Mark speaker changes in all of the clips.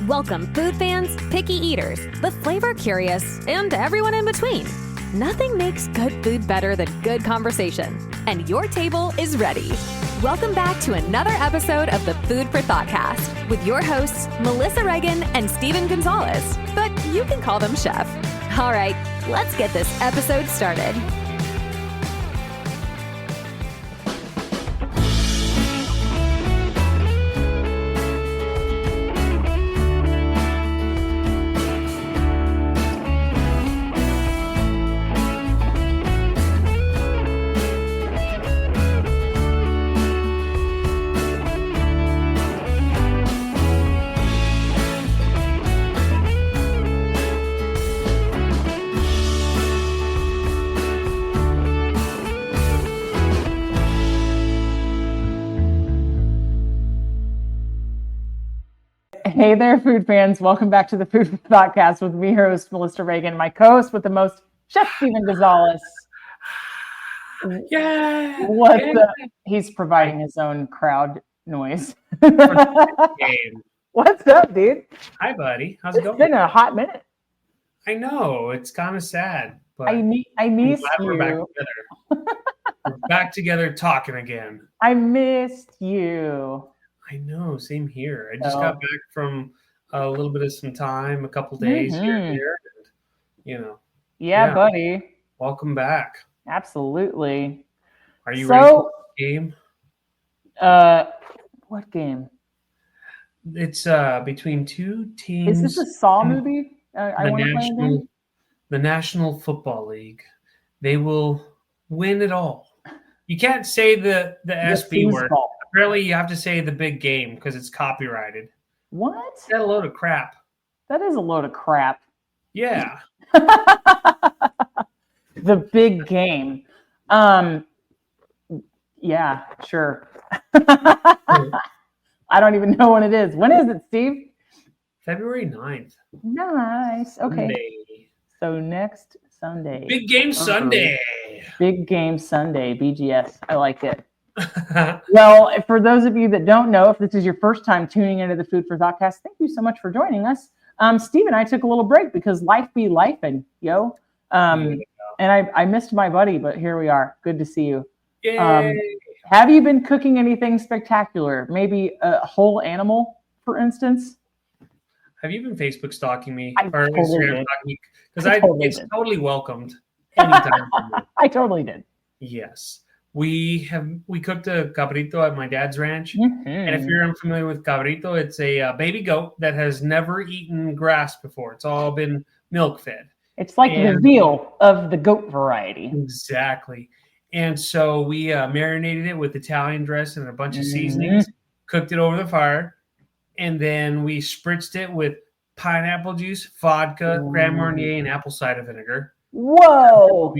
Speaker 1: Welcome food fans, picky eaters, the flavor curious, and everyone in between. Nothing makes good food better than good conversation, and your table is ready. Welcome back to another episode of the Food for Thoughtcast with your hosts, Melissa Reagan and Steven Gonzalez, but you can call them Chef. All right, let's get this episode started.
Speaker 2: Hey there, food fans. Welcome back to the Food Podcast with me, host Melissa Reagan, my co-host with the most, Chef Steven Gonzalez.
Speaker 3: Yeah.
Speaker 2: He's providing his own crowd noise. What's up, dude?
Speaker 3: Hi, buddy. How's it going?
Speaker 2: It's been a hot minute.
Speaker 3: I know. It's kind of sad. But
Speaker 2: I missed you.
Speaker 3: We're back together. We're back together talking again.
Speaker 2: I missed you.
Speaker 3: I know. Same here. I just got back from a little bit of some time, a couple days here and there. And, you know.
Speaker 2: Yeah, buddy.
Speaker 3: Welcome back.
Speaker 2: Absolutely.
Speaker 3: Are you ready for the game?
Speaker 2: What game?
Speaker 3: It's between two teams.
Speaker 2: Is this a Saw movie? I want to play a game.
Speaker 3: The National Football League. They will win it all. You can't say the SB word. Apparently, you have to say the big game because it's copyrighted.
Speaker 2: What?
Speaker 3: That's a load of crap.
Speaker 2: That is a load of crap.
Speaker 3: Yeah.
Speaker 2: The big game. Yeah, sure. I don't even know when it is. When is it, Steve?
Speaker 3: February 9th.
Speaker 2: Nice. Okay.
Speaker 3: Sunday.
Speaker 2: So next Sunday.
Speaker 3: Big game Sunday.
Speaker 2: Big game Sunday. BGS. I like it. Well, for those of you that don't know, if this is your first time tuning into the Food for Thoughtcast, thank you so much for joining us. Steve and I took a little break because life be lifing, yo. And I missed my buddy, but here we are. Good to see you.
Speaker 3: Yay.
Speaker 2: Have you been cooking anything spectacular? Maybe a whole animal, for instance?
Speaker 3: Have you been Facebook stalking me
Speaker 2: or
Speaker 3: Instagram stalking me? Because it's totally welcomed anytime.
Speaker 2: I totally did.
Speaker 3: Yes. We cooked a cabrito at my dad's ranch. Mm-hmm. And if you're unfamiliar with cabrito, it's a baby goat that has never eaten grass before. It's all been milk fed.
Speaker 2: It's like the veal of the goat variety.
Speaker 3: Exactly. And so we marinated it with Italian dressing and a bunch of seasonings, cooked it over the fire, and then we spritzed it with pineapple juice, vodka, Grand Marnier, and apple cider vinegar.
Speaker 2: Whoa!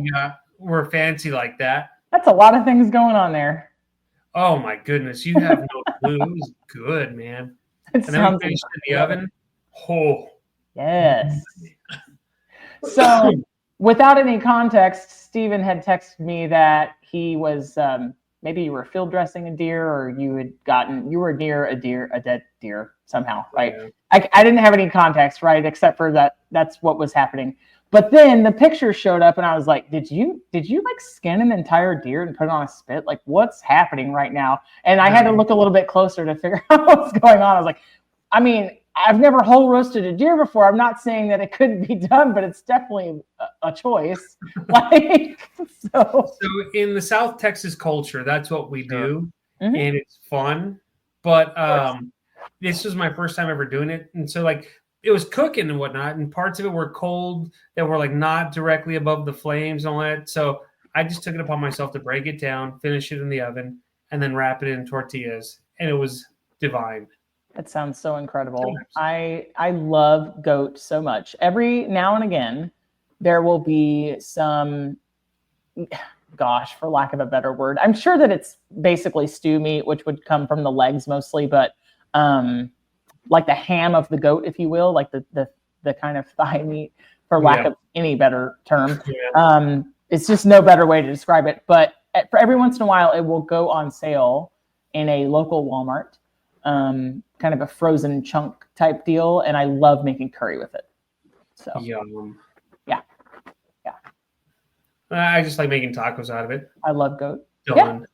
Speaker 3: We're fancy like that.
Speaker 2: That's a lot of things going on there.
Speaker 3: Oh my goodness, you have no clue. It was good, man. And then we finished in the oven. Oh.
Speaker 2: Yes. So, without any context, Steven had texted me that he was maybe you were field dressing a deer, or you were near a dead deer somehow, right? Yeah. I didn't have any context, right, except for that's what was happening. But then the picture showed up, and I was like, "Did you like skin an entire deer and put it on a spit? Like, what's happening right now?" And I had to look a little bit closer to figure out what's going on. I was like, I mean, I've never whole roasted a deer before. I'm not saying that it couldn't be done, but it's definitely a choice. So
Speaker 3: in the South Texas culture, that's what we do, and it's fun. But this was my first time ever doing it, and so like it was cooking and whatnot, and parts of it were cold that were like not directly above the flames and all that. So I just took it upon myself to break it down, finish it in the oven, and then wrap it in tortillas, and it was divine.
Speaker 2: That sounds so incredible. I love goat so much. Every now and again, there will be some, gosh, for lack of a better word, I'm sure that it's basically stew meat, which would come from the legs mostly, but like the ham of the goat, if you will, like the kind of thigh meat, for lack of any better term. It's just no better way to describe it. But for every once in a while, it will go on sale in a local Walmart, kind of a frozen chunk type deal, and I love making curry with it. So
Speaker 3: Yum.
Speaker 2: Yeah.
Speaker 3: I just like making tacos out of it.
Speaker 2: I love goat.
Speaker 3: Done.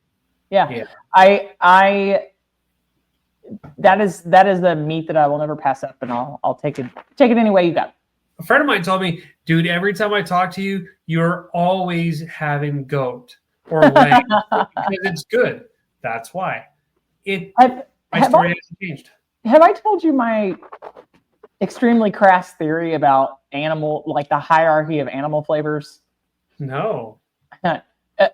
Speaker 2: Yeah. I that is the meat that I will never pass up, and I'll take it any way you got.
Speaker 3: A friend of mine told me, dude, every time I talk to you, you're always having goat or lamb because it's good. That's why. My story hasn't changed.
Speaker 2: Have I told you my extremely crass theory about animal, like the hierarchy of animal flavors?
Speaker 3: No.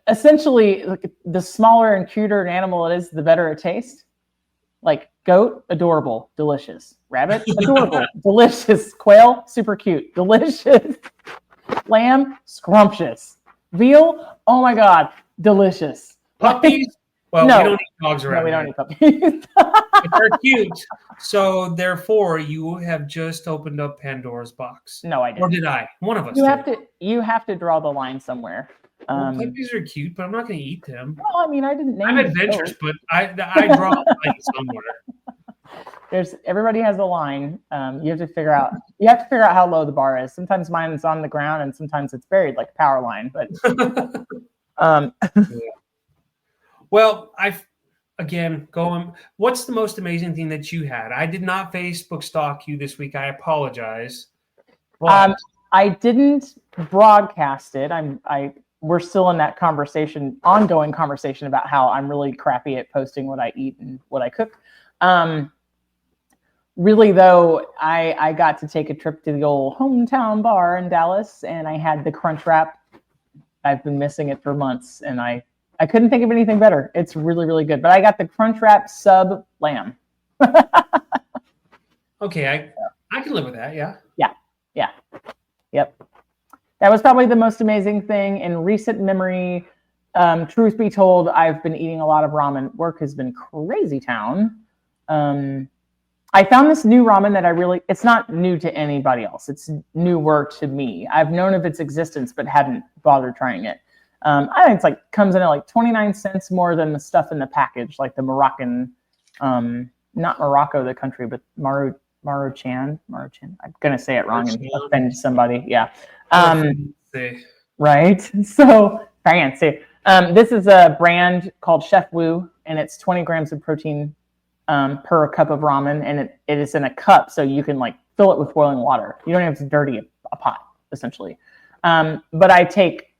Speaker 2: Essentially, the smaller and cuter an animal it is, the better it tastes. Like goat, adorable, delicious. Rabbit, adorable, delicious. Quail, super cute, delicious. Lamb, scrumptious. Veal, oh my God, delicious.
Speaker 3: Puppies? Well,
Speaker 2: No.
Speaker 3: we don't eat dogs around.
Speaker 2: No, we
Speaker 3: here.
Speaker 2: don't eat puppies.
Speaker 3: But they're cute. So therefore, you have just opened up Pandora's box.
Speaker 2: No, I
Speaker 3: Or
Speaker 2: didn't.
Speaker 3: did I? One of us.
Speaker 2: You have to draw the line somewhere.
Speaker 3: Well, puppies are cute, but I'm not going to eat them.
Speaker 2: Well, I mean, I didn't name
Speaker 3: I'm
Speaker 2: it
Speaker 3: adventurous,
Speaker 2: goat.
Speaker 3: but I draw a line somewhere.
Speaker 2: Everybody has a line. You have to figure out how low the bar is. Sometimes mine is on the ground, and sometimes it's buried like a power line. But
Speaker 3: Well, what's the most amazing thing that you had? I did not Facebook stalk you this week. I apologize. But
Speaker 2: I didn't broadcast it. We're still in that ongoing conversation about how I'm really crappy at posting what I eat and what I cook. Really though, I got to take a trip to the old hometown bar in Dallas, and I had the Crunchwrap. I've been missing it for months, and I couldn't think of anything better. It's really, really good. But I got the Crunchwrap sub lamb.
Speaker 3: Okay, I can live with that, yeah.
Speaker 2: Yep. That was probably the most amazing thing in recent memory. Truth be told, I've been eating a lot of ramen. Work has been crazy town. I found this new ramen that it's not new to anybody else. It's newer to me. I've known of its existence, but hadn't bothered trying it. I think it's comes in at like 29 cents more than the stuff in the package, like the Moroccan, not Morocco, the country, but Maruchan. I'm going to say it wrong and offend somebody. Yeah. Right. So fancy. This is a brand called Chef Wu, and it's 20 grams of protein per cup of ramen, and it is in a cup, so you can fill it with boiling water. You don't have to dirty a pot, essentially. But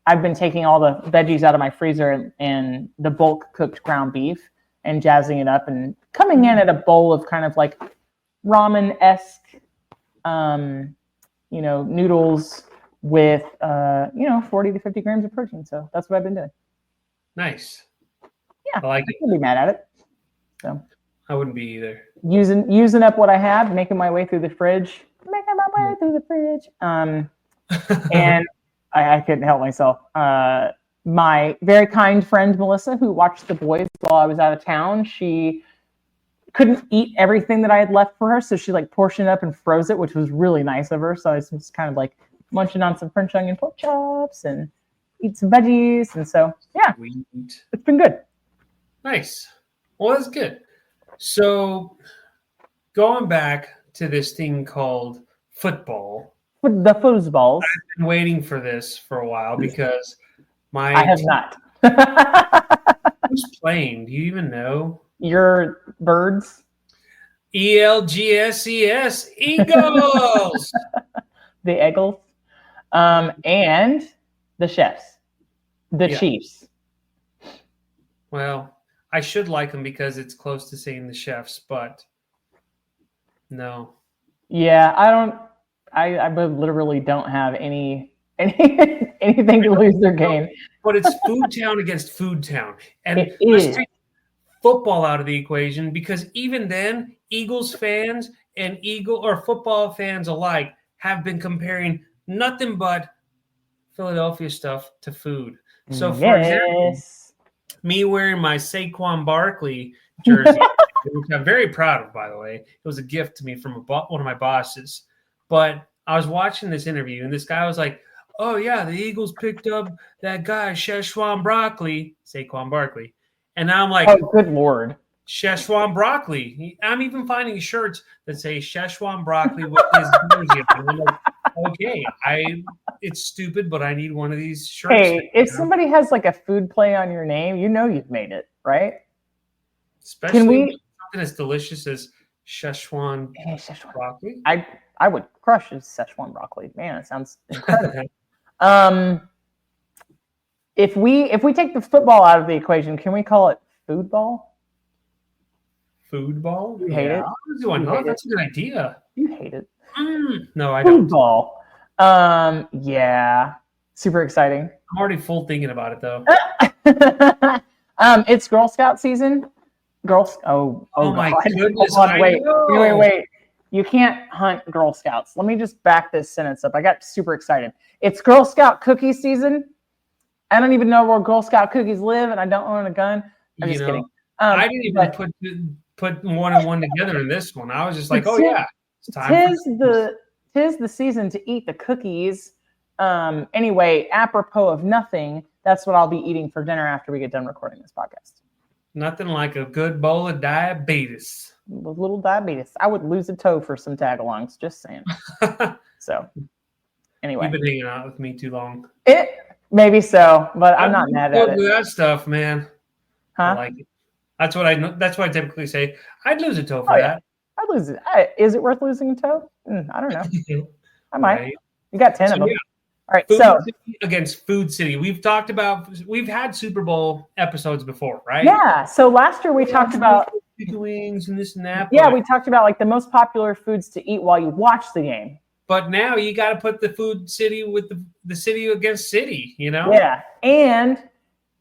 Speaker 2: I've been taking all the veggies out of my freezer and the bulk cooked ground beef and jazzing it up and coming in at a bowl of kind of like ramen-esque, noodles with 40 to 50 grams of protein. So that's what I've been doing.
Speaker 3: Nice.
Speaker 2: Yeah,
Speaker 3: I like
Speaker 2: it. Can't be mad at it. So
Speaker 3: I wouldn't be either.
Speaker 2: Using up what I have, making my way through the fridge. And I couldn't help myself. My very kind friend Melissa, who watched The Boys while I was out of town, she couldn't eat everything that I had left for her, so she portioned it up and froze it, which was really nice of her. So I was just kind of munching on some French onion pork chops and eat some veggies, and so yeah, it's been good.
Speaker 3: Nice. Well, that's good. So going back to this thing called football.
Speaker 2: The foosballs.
Speaker 3: I've been waiting for this for a while because
Speaker 2: I have not.
Speaker 3: Who's playing? Do you even know?
Speaker 2: Your birds.
Speaker 3: ELGSES Eagles.
Speaker 2: The Eagles. And the Chefs. The Chiefs.
Speaker 3: Well, I should like them because it's close to saying the Chefs, but no.
Speaker 2: Yeah, I literally don't have anything to lose their game.
Speaker 3: But it's Food Town against Food Town. And let's take football out of the equation, because even then, Eagles fans and football fans alike have been comparing nothing but Philadelphia stuff to food. So for example, me wearing my Saquon Barkley jersey, which I'm very proud of, by the way. It was a gift to me from one of my bosses. But I was watching this interview, and this guy was like, oh, yeah, the Eagles picked up that guy, Saquon Barkley. And now I'm like,
Speaker 2: oh, good Lord.
Speaker 3: Szechuan broccoli. I'm even finding shirts that say Szechuan broccoli with his jersey on. I'm like, okay, it's stupid, but I need one of these shirts.
Speaker 2: Hey, if somebody has like a food play on your name, you know you've made it, right?
Speaker 3: Especially something as delicious as Szechuan broccoli.
Speaker 2: I would crush a Szechuan broccoli. Man, it sounds incredible. If we take the football out of the equation, can we call it food ball?
Speaker 3: Food ball?
Speaker 2: You hate it?
Speaker 3: That's a good idea.
Speaker 2: You hate it.
Speaker 3: No, I don't.
Speaker 2: Food ball. Yeah. Super exciting.
Speaker 3: I'm already full thinking about it though.
Speaker 2: It's Girl Scout season. Oh
Speaker 3: my goodness.
Speaker 2: Hold on, wait. You can't hunt Girl Scouts. Let me just back this sentence up. I got super excited. It's Girl Scout cookie season. I don't even know where Girl Scout cookies live, and I don't own a gun. I'm just kidding.
Speaker 3: I didn't even put one and one together in this one. I was just like, oh yeah, it's time.
Speaker 2: Tis the season to eat the cookies. Anyway, apropos of nothing, that's what I'll be eating for dinner after we get done recording this podcast.
Speaker 3: Nothing like a good bowl of diabetes.
Speaker 2: A little diabetes. I would lose a toe for some tagalongs, just saying. So, anyway.
Speaker 3: You've been hanging out with me too long.
Speaker 2: Maybe so, but I'm not mad at it.
Speaker 3: That stuff, man.
Speaker 2: Huh?
Speaker 3: I like it. That's what I typically say. I'd lose a toe for that.
Speaker 2: I'd lose it. Is it worth losing a toe? I don't know. I might. Right. You got 10 of them. Yeah. All right,
Speaker 3: Food City against Food City. We've had Super Bowl episodes before, right?
Speaker 2: Yeah. So last year we talked about
Speaker 3: wings and this and that.
Speaker 2: Yeah, we talked about like the most popular foods to eat while you watch the game.
Speaker 3: But now you got to put the Food City with the city against city, you know?
Speaker 2: Yeah, and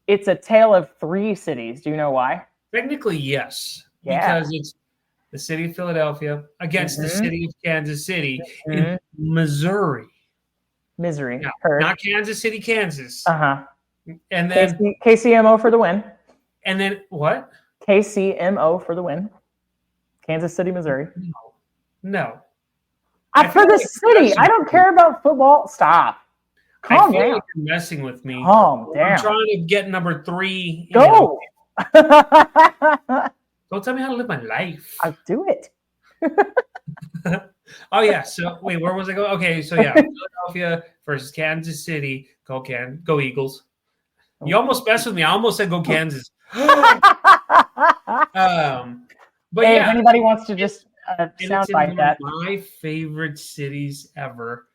Speaker 2: it's a tale of three cities. Do you know why?
Speaker 3: Technically, yes. Yeah. Because it's the city of Philadelphia against the city of Kansas City in Missouri.
Speaker 2: Misery.
Speaker 3: No, not Kansas City, Kansas.
Speaker 2: And
Speaker 3: then
Speaker 2: KCMO for the win.
Speaker 3: And then what?
Speaker 2: KCMO for the win. Kansas City, Missouri.
Speaker 3: No.
Speaker 2: For the city. I don't care about football. Stop. Calm down.
Speaker 3: Like you're messing with me.
Speaker 2: Calm down.
Speaker 3: I'm trying to get number 3.
Speaker 2: Go.
Speaker 3: Don't tell me how to live my life.
Speaker 2: I'll do it.
Speaker 3: Oh yeah. So wait, where was I going? Okay, so yeah, Philadelphia versus Kansas City. Go Eagles. You almost messed with me. I almost said go Kansas. But
Speaker 2: hey, if anybody wants to just sound like that.
Speaker 3: My favorite cities ever.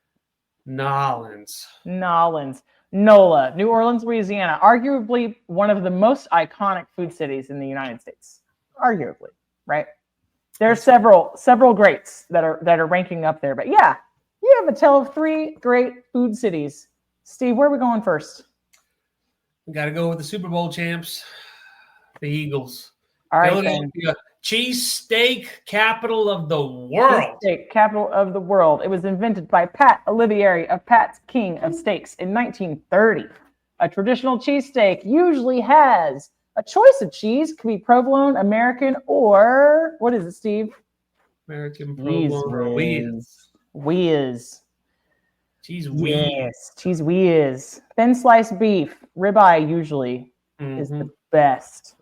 Speaker 3: Nolens,
Speaker 2: NOLA, New Orleans, Louisiana, arguably one of the most iconic food cities in the United States. Arguably, right? There are several greats that are ranking up there, but yeah, you have a tale of 3 great food cities. Steve, where are we going first?
Speaker 3: We got to go with the Super Bowl champs, the Eagles.
Speaker 2: All right,
Speaker 3: Philadelphia, cheesesteak capital of the world.
Speaker 2: Cheesesteak capital of the world. It was invented by Pat Olivieri of Pat's King of Steaks in 1930. A traditional cheesesteak usually has a choice of cheese. Could be provolone, American, or what is it, Steve?
Speaker 3: American, provolone,
Speaker 2: Whiz.
Speaker 3: Cheese whiz.
Speaker 2: Yes, cheese whiz. Thin sliced beef, ribeye usually is the best.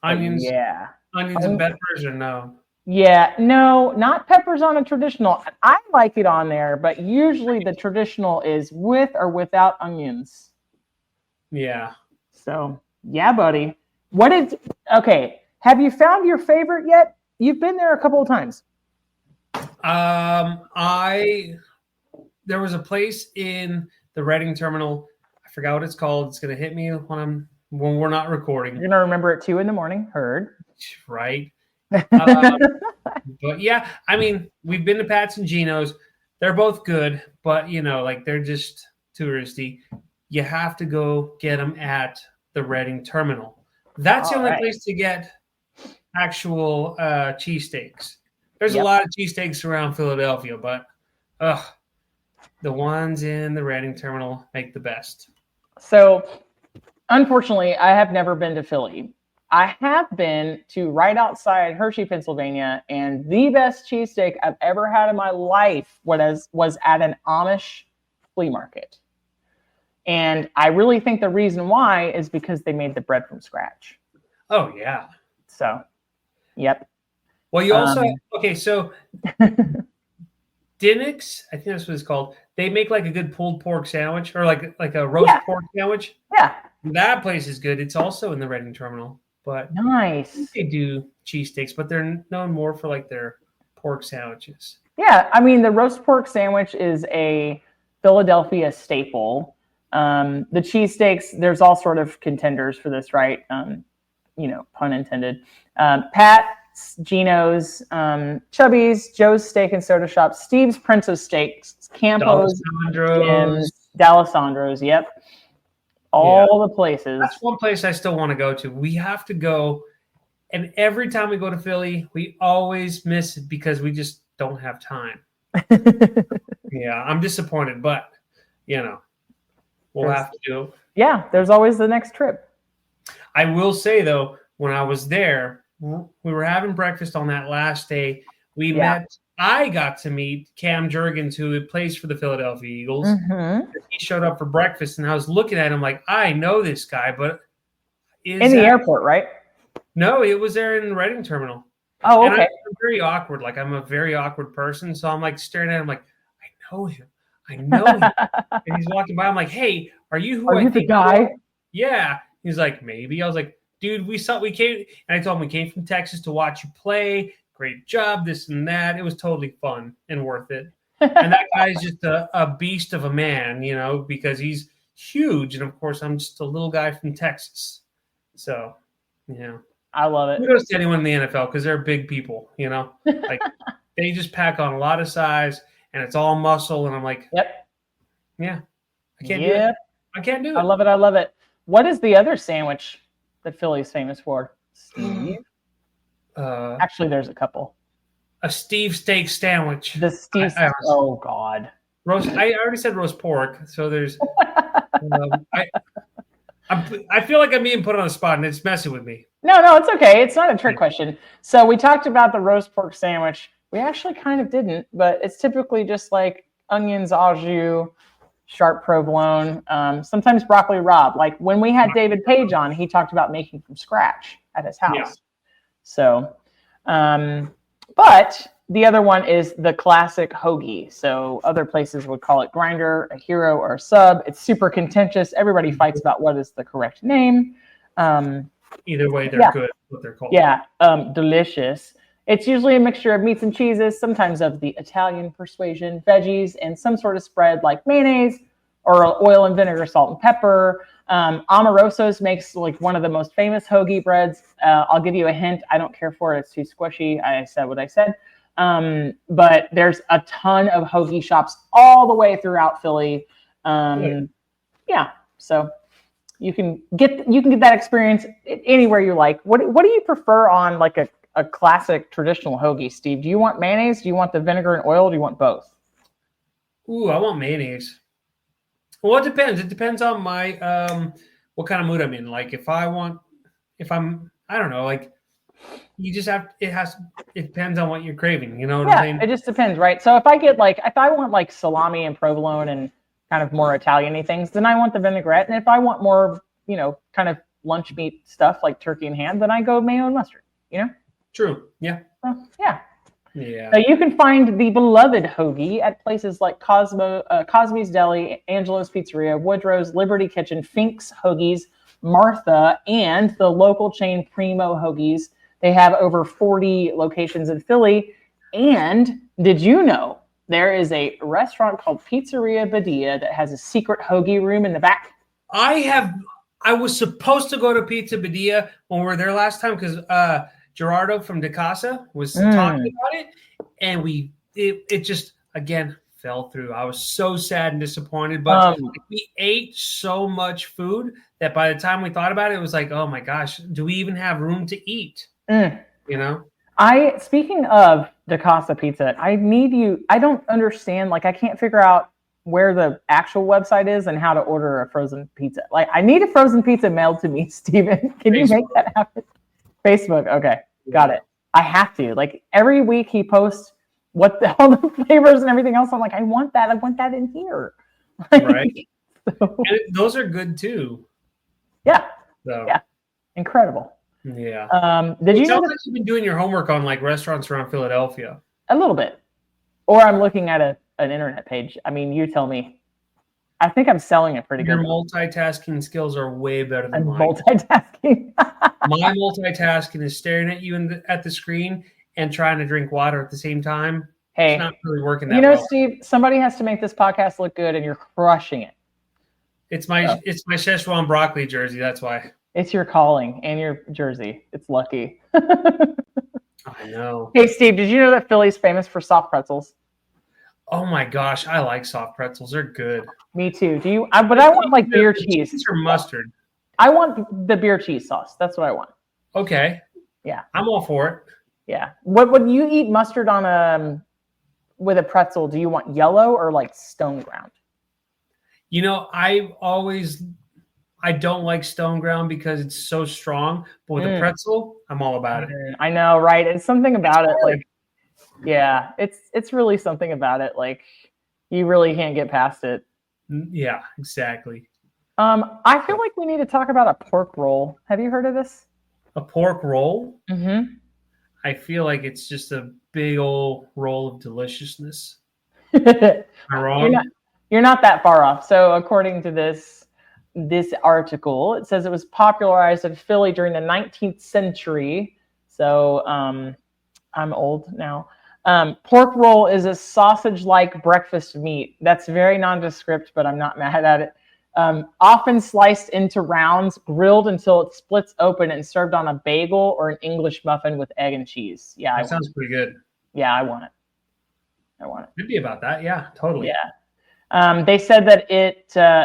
Speaker 3: Onions. Yeah. Onions and peppers or no?
Speaker 2: Yeah, no, not peppers on a traditional. I like it on there, but usually the traditional is with or without onions.
Speaker 3: Yeah.
Speaker 2: So, yeah, buddy. Okay, have you found your favorite yet? You've been there a couple of times.
Speaker 3: There was a place in the Reading terminal. I forgot what it's called. It's going to hit me when we're not recording.
Speaker 2: You're going to remember it 2 a.m. Heard.
Speaker 3: Right. But yeah, I mean, we've been to Pat's and Geno's. They're both good, but they're just touristy. You have to go get them at the Reading terminal. That's the only place to get actual cheesesteaks. There's a lot of cheesesteaks around Philadelphia, but the ones in the Reading terminal make the best.
Speaker 2: So, unfortunately, I have never been to Philly. I have been to right outside Hershey, Pennsylvania, and the best cheesesteak I've ever had in my life was at an Amish flea market. And I really think the reason why is because they made the bread from scratch.
Speaker 3: Oh, yeah.
Speaker 2: So, yep.
Speaker 3: Well, you also so Dinnick's, I think that's what it's called. They make like a good pulled pork sandwich or like a roast pork sandwich.
Speaker 2: Yeah.
Speaker 3: That place is good. It's also in the Reading Terminal. But
Speaker 2: nice.
Speaker 3: They do cheesesteaks, but they're known more for like their pork sandwiches.
Speaker 2: Yeah, I mean the roast pork sandwich is a Philadelphia staple. The cheesesteaks, there's all sort of contenders for this, right? Pun intended. Pat's, Geno's, Chubby's, Joe's Steak and Soda Shop, Steve's Prince of Steaks, Campo's, D'Alessandro's. Yep. All the places.
Speaker 3: That's one place I still want to go to. We have to go. And every time we go to Philly, we always miss it because we just don't have time. Yeah, I'm disappointed, but, we'll have to do it.
Speaker 2: Yeah, there's always the next trip.
Speaker 3: I will say, though, when I was there, we were having breakfast on that last day. I got to meet Cam Jurgens, who plays for the Philadelphia Eagles.
Speaker 2: Mm-hmm.
Speaker 3: He showed up for breakfast, and I was looking at him like, I know this guy, but
Speaker 2: in the airport, right?
Speaker 3: No, it was there in the Reading Terminal.
Speaker 2: Oh, okay.
Speaker 3: And I'm very awkward. Like, I'm a very awkward person, so I'm like staring at him like, I know him. And he's walking by. I'm like, hey, are you
Speaker 2: the guy?
Speaker 3: Yeah. He's like, maybe. I was like, dude, we came, and I told him we came from Texas to watch you play. Great job, this and that. It was totally fun and worth it. And that guy's just a beast of a man, because he's huge. And of course, I'm just a little guy from Texas. So,
Speaker 2: I love it.
Speaker 3: Kudos to anyone in the NFL because they're big people, like they just pack on a lot of size and it's all muscle. And I'm like,
Speaker 2: yep.
Speaker 3: Yeah, I can't do it. I can't do it.
Speaker 2: I love it. What is the other sandwich that Philly's famous for, Steve? Actually, there's a couple.
Speaker 3: A Steve steak sandwich.
Speaker 2: The Steve. Oh God.
Speaker 3: Roast. I already said roast pork. So there's. I feel like I'm being put on the spot, and it's messing with me.
Speaker 2: No, it's okay. It's not a trick question. So we talked about the roast pork sandwich. We actually kind of didn't, but it's typically just like onions, au jus, sharp provolone, sometimes broccoli rabe. Like when we had David Page on, he talked about making from scratch at his house. Yeah. So, but the other one is the classic hoagie. So other places would call it grinder, a hero, or a sub. It's super contentious. Everybody fights about what is the correct name.
Speaker 3: Either way, they're good. What they're called.
Speaker 2: Yeah, delicious. It's usually a mixture of meats and cheeses, sometimes of the Italian persuasion, veggies, and some sort of spread like mayonnaise or oil and vinegar, salt and pepper. Amoroso's makes like one of the most famous hoagie breads. I'll give you a hint. I don't care for it. It's too squishy. I said what I said. But there's a ton of hoagie shops all the way throughout Philly. Yeah. So you can get that experience anywhere you like. What do you prefer on like a classic traditional hoagie, Steve? Do you want mayonnaise? Do you want the vinegar and oil? Do you want both?
Speaker 3: Ooh, I want mayonnaise. Well, it depends. It depends on my what kind of mood I'm in. Like I don't know, like you just have it depends on what you're craving, you know what I mean?
Speaker 2: It just depends, right? So if I want like salami and provolone and kind of more Italian-y things, then I want the vinaigrette. And if I want more, kind of lunch meat stuff like turkey and ham, then I go mayo and mustard,
Speaker 3: True. Yeah.
Speaker 2: Yeah.
Speaker 3: Yeah.
Speaker 2: You can find the beloved hoagie at places like Cosme's Deli, Angelo's Pizzeria, Woodrow's, Liberty Kitchen, Fink's Hoagies, Martha, and the local chain Primo Hoagies. They have over 40 locations in Philly. And did you know there is a restaurant called Pizzeria Badia that has a secret hoagie room in the back? I
Speaker 3: was supposed to go to Pizza Badia when we were there last time because Gerardo from De Casa was talking about it, and it just again fell through. I was so sad and disappointed, but we ate so much food that by the time we thought about it, it was like, oh my gosh, do we even have room to eat?
Speaker 2: Speaking of De Casa Pizza, I don't understand. Like, I can't figure out where the actual website is and how to order a frozen pizza. Like, I need a frozen pizza mailed to me, Steven. Can you make that happen? Facebook. Okay. Got it. I have to. Like, every week he posts all the flavors and everything else. I'm like, I want that in here.
Speaker 3: Right. And those are good too.
Speaker 2: Yeah.
Speaker 3: So.
Speaker 2: Yeah. Incredible.
Speaker 3: Yeah.
Speaker 2: Did you know
Speaker 3: sounds
Speaker 2: that?
Speaker 3: like you've been doing your homework on like restaurants around Philadelphia?
Speaker 2: A little bit. Or I'm looking at an internet page. I mean, you tell me. I think I'm selling it pretty
Speaker 3: Your
Speaker 2: good.
Speaker 3: multitasking skills are way better than
Speaker 2: I'm
Speaker 3: mine.
Speaker 2: multitasking.
Speaker 3: My multitasking is staring at you at the screen and trying to drink water at the same time.
Speaker 2: Hey,
Speaker 3: it's not really working that well.
Speaker 2: Steve, somebody has to make this podcast look good, and you're crushing it.
Speaker 3: It's my Szechuan broccoli jersey. That's why.
Speaker 2: It's your calling and your jersey. It's lucky.
Speaker 3: I know.
Speaker 2: Hey, Steve, did you know that Philly's famous for soft pretzels?
Speaker 3: Oh my gosh, I like soft pretzels. They're good.
Speaker 2: Me too. Do you? But I want like beer cheese
Speaker 3: or mustard.
Speaker 2: I want the beer cheese sauce. That's what I want.
Speaker 3: Okay.
Speaker 2: Yeah.
Speaker 3: I'm all for it.
Speaker 2: Yeah. When you eat mustard on with a pretzel, do you want yellow or like stone ground?
Speaker 3: You know, I don't like stone ground because it's so strong. But with a pretzel, I'm all about it.
Speaker 2: I know, right? It's something about it, like, yeah, it's really something about it. Like, you really can't get past it.
Speaker 3: Yeah, exactly.
Speaker 2: I feel like we need to talk about a pork roll. Have you heard of this?
Speaker 3: A pork roll?
Speaker 2: Mm-hmm.
Speaker 3: I feel like it's just a big old roll of deliciousness.
Speaker 2: Am
Speaker 3: I wrong?
Speaker 2: You're not that far off. So according to this article, it says it was popularized in Philly during the 19th century. So I'm old now. Pork roll is a sausage-like breakfast meat. That's very nondescript, but I'm not mad at it. Often sliced into rounds, grilled until it splits open and served on a bagel or an English muffin with egg and cheese. Yeah,
Speaker 3: that sounds pretty good.
Speaker 2: Yeah, I want it.
Speaker 3: Could be about that. Yeah, totally.
Speaker 2: Yeah. They said that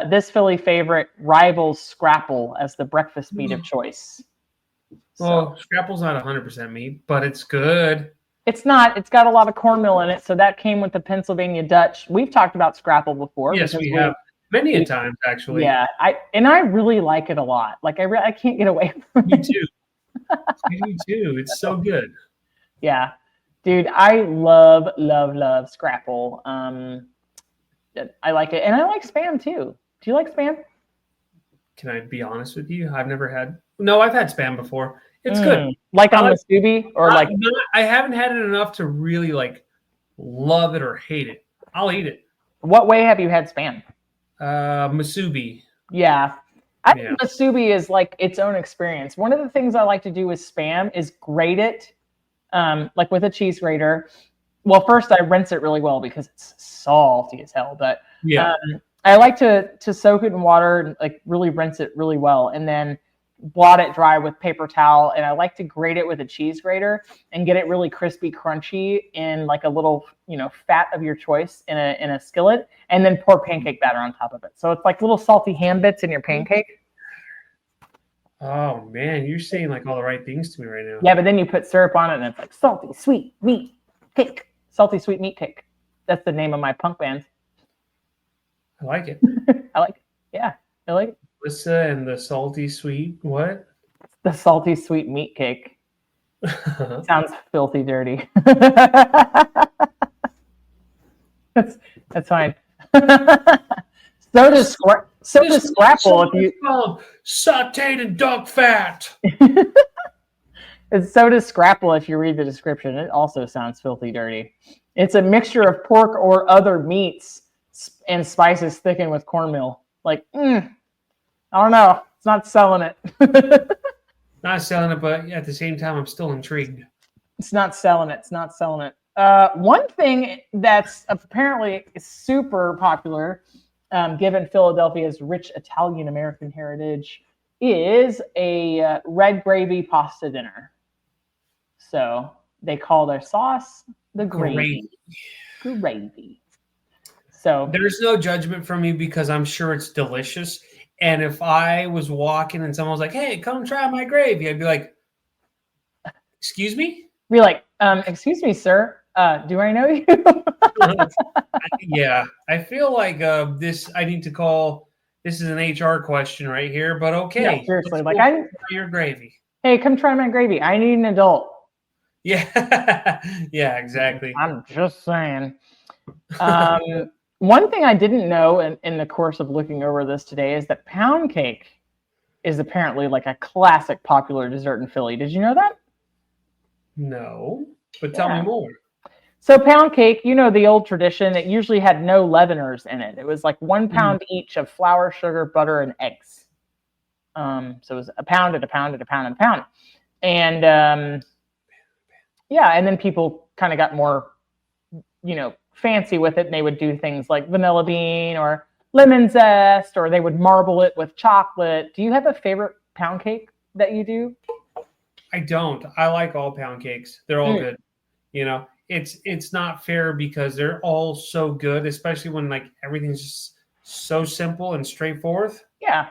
Speaker 2: this Philly favorite rivals Scrapple as the breakfast meat of choice.
Speaker 3: Well, Scrapple's not 100% meat, but it's good.
Speaker 2: It's not. It's got a lot of cornmeal in it, so that came with the Pennsylvania Dutch. We've talked about Scrapple before.
Speaker 3: Yes, we have. Many a times, actually.
Speaker 2: Yeah, I really like it a lot. Like, I can't get away from
Speaker 3: it.
Speaker 2: Me
Speaker 3: too. Me too. It's so good.
Speaker 2: Yeah. Dude, I love Scrapple. I like it. And I like Spam, too. Do you like Spam?
Speaker 3: Can I be honest with you? I've had Spam before. It's good.
Speaker 2: Like on the Scooby? Or like...
Speaker 3: I haven't had it enough to really, like, love it or hate it. I'll eat it.
Speaker 2: What way have you had Spam?
Speaker 3: Musubi.
Speaker 2: Yeah. I think Musubi is like its own experience. One of the things I like to do with Spam is grate it, like with a cheese grater. Well, first I rinse it really well because it's salty as hell. But I like to soak it in water and like really rinse it really well, and then blot it dry with paper towel. And I like to grate it with a cheese grater and get it really crispy, crunchy in like a little, fat of your choice in a skillet, and then pour pancake batter on top of it. So it's like little salty ham bits in your pancake.
Speaker 3: Oh man, you're saying like all the right things to me right now.
Speaker 2: Yeah, but then you put syrup on it and it's like salty sweet meat cake. Salty sweet meat cake. That's the name of my punk band.
Speaker 3: I like it.
Speaker 2: I like it. Yeah, I like it.
Speaker 3: Lissa and the salty sweet what?
Speaker 2: The salty sweet meat cake. Sounds filthy dirty. That's fine. So does Scrapple. If you
Speaker 3: sauteed in duck fat.
Speaker 2: So does Scrapple if you read the description. It also sounds filthy dirty. It's a mixture of pork or other meats and spices thickened with cornmeal. Like, I don't know. It's not selling it.
Speaker 3: Not selling it, but at the same time, I'm still intrigued.
Speaker 2: It's not selling it. One thing that's apparently super popular, given Philadelphia's rich Italian-American heritage, is a red gravy pasta dinner. So they call their sauce the gravy. Gravy. So
Speaker 3: there's no judgment from me because I'm sure it's delicious. And if I was walking and someone was like, "Hey, come try my gravy," I'd be like, "Excuse me?"
Speaker 2: Be like, "Excuse me, sir. Do I know you?"
Speaker 3: Yeah, I feel like this. I need to call. This is an HR question right here, but okay.
Speaker 2: Yeah, seriously, like
Speaker 3: your gravy.
Speaker 2: Hey, come try my gravy. I need an adult.
Speaker 3: Yeah, yeah, exactly.
Speaker 2: I'm just saying. One thing I didn't know in the course of looking over this today is that pound cake is apparently like a classic popular dessert in Philly. Did you know that?
Speaker 3: No, but tell me more.
Speaker 2: So pound cake, you know, the old tradition, it usually had no leaveners in it. It was like 1 pound each of flour, sugar, butter, and eggs. So it was a pound and a pound and a pound and a pound. And yeah, and then people kind of got more, you know, fancy with it. And they would do things like vanilla bean or lemon zest, or they would marble it with chocolate. Do you have a favorite pound cake that you do?
Speaker 3: I don't. I like all pound cakes. They're all good. You know, it's not fair because they're all so good, especially when like everything's just so simple and straightforward.
Speaker 2: Yeah.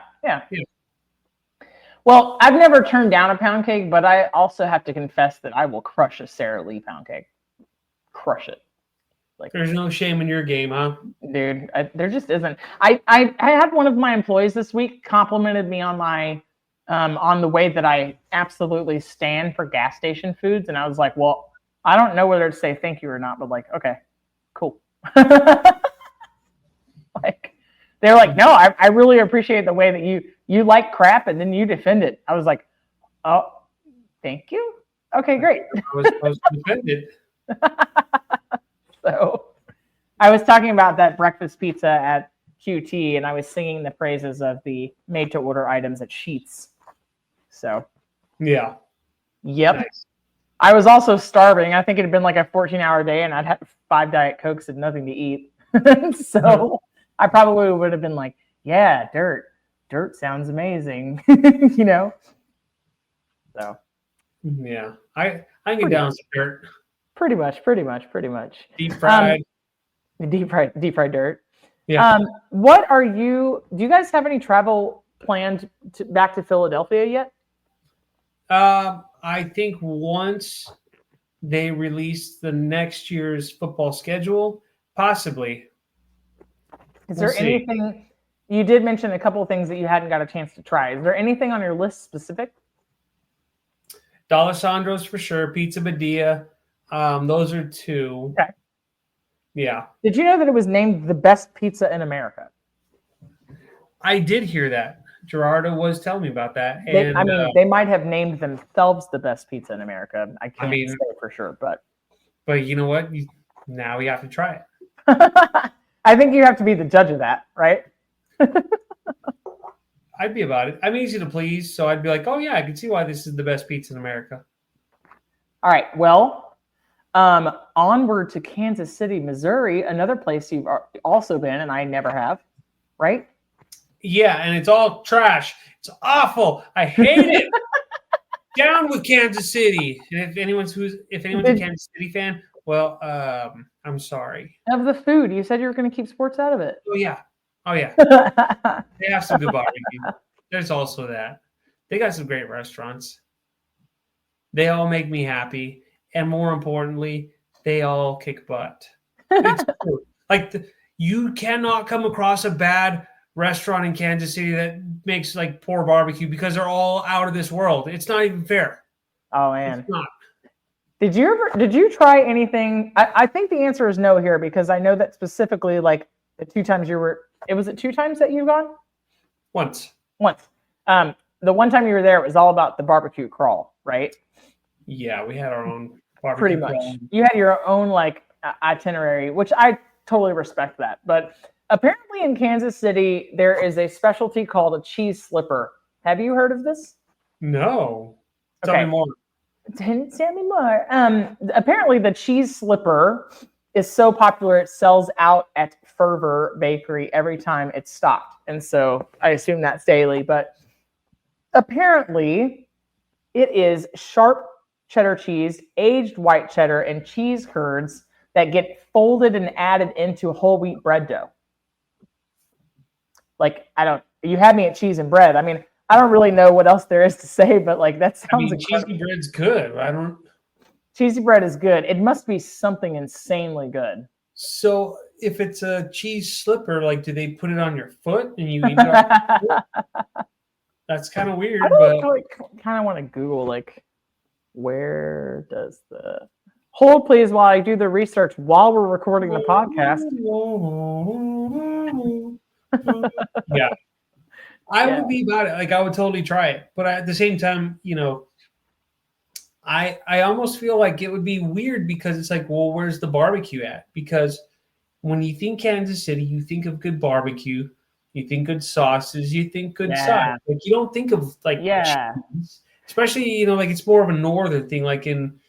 Speaker 2: Well, I've never turned down a pound cake, but I also have to confess that I will crush a Sara Lee pound cake. Crush it. Like,
Speaker 3: there's no shame in your game, huh?
Speaker 2: Dude, there just isn't. I had one of my employees this week complimented me on my on the way that I absolutely stand for gas station foods, and I was like, well, I don't know whether to say thank you or not, but like, okay, cool. Like, they're like, no, I really appreciate the way that you like crap and then you defend it. I was like, oh, thank you. Okay, great.
Speaker 3: I was defended.
Speaker 2: So I was talking about that breakfast pizza at QT, and I was singing the praises of the made-to-order items at Sheetz. So,
Speaker 3: yeah.
Speaker 2: Yep.
Speaker 3: Nice.
Speaker 2: I was also starving. I think it had been like a 14-hour day, and I'd had 5 Diet Cokes and nothing to eat. So I probably would have been like, yeah, dirt. Dirt sounds amazing. You know? So.
Speaker 3: Yeah. I get down with dirt.
Speaker 2: Pretty much.
Speaker 3: Deep fried.
Speaker 2: Deep fried dirt.
Speaker 3: Yeah.
Speaker 2: Do you guys have any travel planned back to Philadelphia yet?
Speaker 3: I think once they release the next year's football schedule, possibly.
Speaker 2: Is there anything, you did mention a couple of things that you hadn't got a chance to try. Is there anything on your list specific?
Speaker 3: D'Alessandro's for sure. Pizza Badia. Those are 2.
Speaker 2: Okay.
Speaker 3: Yeah.
Speaker 2: Did you know that it was named the best pizza in America?
Speaker 3: I did hear that. Gerardo was telling me about that. And
Speaker 2: they might have named themselves the best pizza in America. I can't say for sure, but
Speaker 3: you know what? Now we have to try it.
Speaker 2: I think you have to be the judge of that, right?
Speaker 3: I'd be about it. I'm easy to please, so I'd be like, oh yeah, I can see why this is the best pizza in America.
Speaker 2: All right. Well, onward to Kansas City, Missouri, another place you've also been, and I never have, right?
Speaker 3: Yeah, and it's all trash. It's awful. I hate it. Down with Kansas City. And if anyone's a Kansas City fan, well, I'm sorry.
Speaker 2: Of the food, you said you were going to keep sports out of it.
Speaker 3: Oh yeah. They have some good barbecue. There's also that. They got some great restaurants. They all make me happy, and more importantly, they all kick butt. It's true. Like you cannot come across a bad restaurant in Kansas City that makes like poor barbecue because they're all out of this world. It's not even fair.
Speaker 2: Oh man.
Speaker 3: It's not.
Speaker 2: Did you try anything? I think the answer is no here, because I know that specifically like the 2 times was it 2 times that you've gone?
Speaker 3: Once.
Speaker 2: The one time you were there, it was all about the barbecue crawl, right?
Speaker 3: Yeah, we had our own barbecue.
Speaker 2: Pretty much. You had your own like itinerary, which I totally respect that. But apparently in Kansas City, there is a specialty called a cheese slipper. Have you heard of this?
Speaker 3: No. Tell me more.
Speaker 2: Tell me more. Apparently the cheese slipper is so popular it sells out at Fervor Bakery every time it's stocked. And so I assume that's daily. But apparently it is sharp cheddar cheese, aged white cheddar, and cheese curds that get folded and added into whole wheat bread dough. Like, you had me at cheese and bread. I mean, I don't really know what else there is to say, but like that sounds
Speaker 3: cheesy bread's good.
Speaker 2: Cheesy bread is good. It must be something insanely good.
Speaker 3: So if it's a cheese slipper, like, do they put it on your foot and you eat it off your foot? That's kind of weird.
Speaker 2: I kind of want to Google, like, where does the... Hold, please, while I do the research while we're recording the podcast.
Speaker 3: Yeah. I would be about it. Like, I would totally try it. But at the same time, I almost feel like it would be weird because it's like, well, where's the barbecue at? Because when you think Kansas City, you think of good barbecue, you think good sauces, you think good sides. Like, you don't think of cheese. Especially, like it's more of a northern thing, like in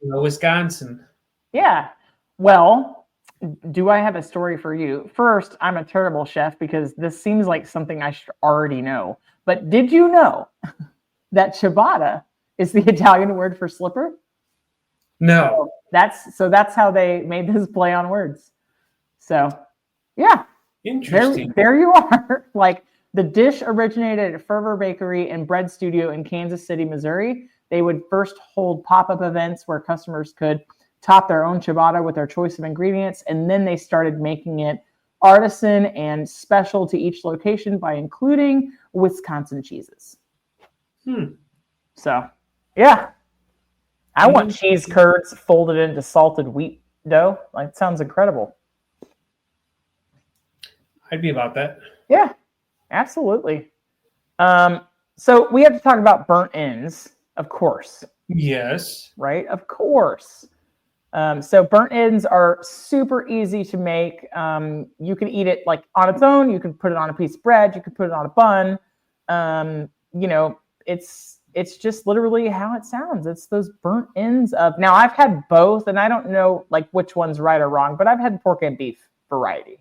Speaker 3: Wisconsin.
Speaker 2: Yeah. Well, do I have a story for you? First, I'm a terrible chef because this seems like something I should already know. But did you know that ciabatta is the Italian word for slipper?
Speaker 3: No.
Speaker 2: So that's how they made this play on words. So, yeah.
Speaker 3: Interesting.
Speaker 2: There you are. Like, the dish originated at Fervor Bakery and Bread Studio in Kansas City, Missouri. They would first hold pop-up events where customers could top their own ciabatta with their choice of ingredients, and then they started making it artisan and special to each location by including Wisconsin cheeses. So, yeah. I want cheese curds folded into salted wheat dough. Like, it sounds incredible.
Speaker 3: I'd be about that.
Speaker 2: Yeah. Absolutely. So we have to talk about burnt ends, of course.
Speaker 3: Yes.
Speaker 2: Right? Of course. So burnt ends are super easy to make. You can eat it like on its own. You can put it on a piece of bread. You can put it on a bun. It's just literally how it sounds. It's those burnt ends of. Now I've had both, and I don't know like which one's right or wrong, but I've had pork and beef variety.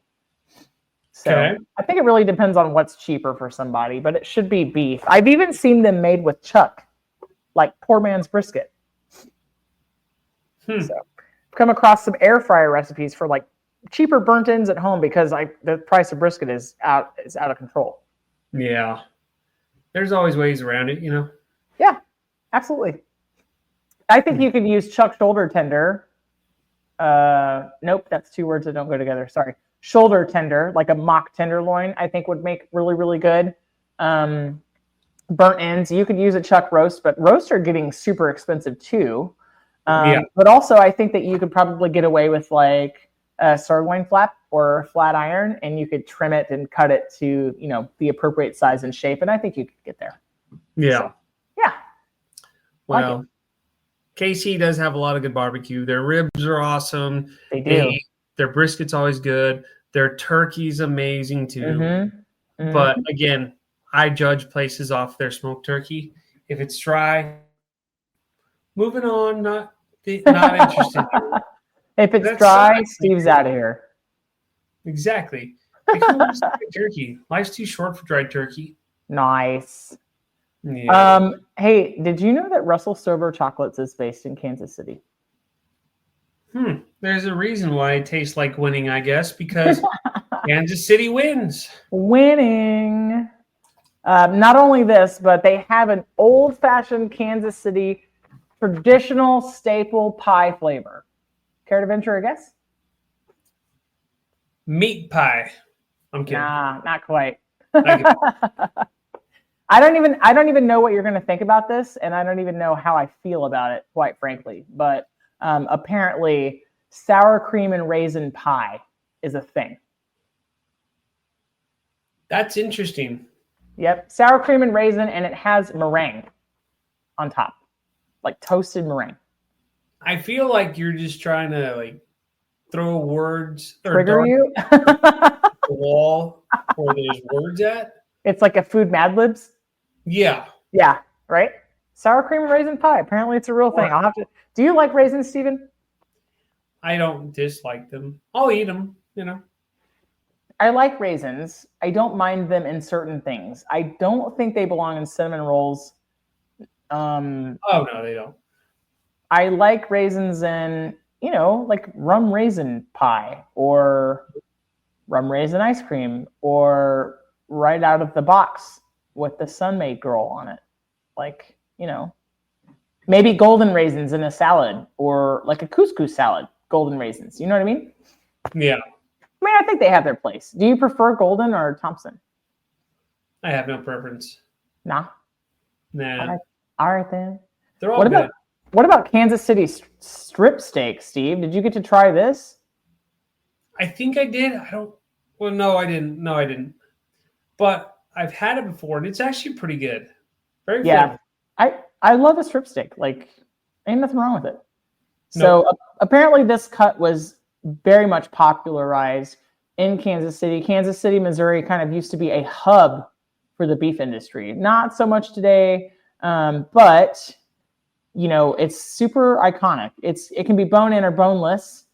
Speaker 2: So I think it really depends on what's cheaper for somebody, but it should be beef. I've even seen them made with chuck, like poor man's brisket. So I've come across some air fryer recipes for like cheaper burnt ends at home because the price of brisket is out of control.
Speaker 3: Yeah. There's always ways around it,
Speaker 2: Yeah, absolutely. I think you could use chuck shoulder tender. Nope, that's two words that don't go together. Sorry. Shoulder tender, like a mock tenderloin, I think would make really, really good. Burnt ends, you could use a chuck roast, but roasts are getting super expensive too. But also, I think that you could probably get away with like a sirloin flap or flat iron, and you could trim it and cut it to the appropriate size and shape, and I think you could get there.
Speaker 3: Yeah.
Speaker 2: So, yeah.
Speaker 3: Well, KC does have a lot of good barbecue. Their ribs are awesome.
Speaker 2: They do.
Speaker 3: Their brisket's always good. Their turkey's amazing too.
Speaker 2: Mm-hmm.
Speaker 3: But again, I judge places off their smoked turkey. If it's dry, moving on. Not interested.
Speaker 2: If it's dry, Steve's out of here.
Speaker 3: Exactly. Like, who wants dried turkey? Life's too short for dried turkey.
Speaker 2: Nice.
Speaker 3: Yeah.
Speaker 2: Hey, did you know that Russell Stover Chocolates is based in Kansas City?
Speaker 3: There's a reason why it tastes like winning, I guess, because Kansas City wins.
Speaker 2: Winning. Not only this, but they have an old-fashioned Kansas City traditional staple pie flavor. Care to venture a guess?
Speaker 3: Meat pie. I'm kidding.
Speaker 2: Nah, not quite. I don't even know what you're going to think about this, and I don't even know how I feel about it, quite frankly. But apparently, sour cream and raisin pie is a thing.
Speaker 3: That's interesting.
Speaker 2: Yep, sour cream and raisin, and it has meringue on top, like toasted meringue.
Speaker 3: I feel like you're just trying to like throw words or
Speaker 2: trigger you
Speaker 3: the wall where there's words at.
Speaker 2: It's like a food Mad Libs.
Speaker 3: Yeah.
Speaker 2: Yeah. Right. Sour cream and raisin pie. Apparently, it's a real thing. I'll have to. Do you like raisins, Steven?
Speaker 3: I don't dislike them. I'll eat them.
Speaker 2: I like raisins. I don't mind them in certain things. I don't think they belong in cinnamon rolls.
Speaker 3: Oh no, they don't.
Speaker 2: I like raisins in, like rum raisin pie or rum raisin ice cream or right out of the box with the Sun-Maid girl on it. Like, maybe golden raisins in a salad or like a couscous salad, golden raisins. You know what I mean?
Speaker 3: Yeah.
Speaker 2: I think they have their place. Do you prefer Golden or Thompson?
Speaker 3: I have no preference.
Speaker 2: Nah.
Speaker 3: Nah.
Speaker 2: All right then.
Speaker 3: They're all good.
Speaker 2: What about Kansas City strip steak, Steve? Did you get to try this?
Speaker 3: I think I did. No, I didn't. But I've had it before, and it's actually pretty good. Very
Speaker 2: flavorful. I love a strip steak. Like, ain't nothing wrong with it. So apparently this cut was very much popularized in Kansas City. Kansas City, Missouri kind of used to be a hub for the beef industry. Not so much today, but you know, it's super iconic. It can be bone-in or boneless.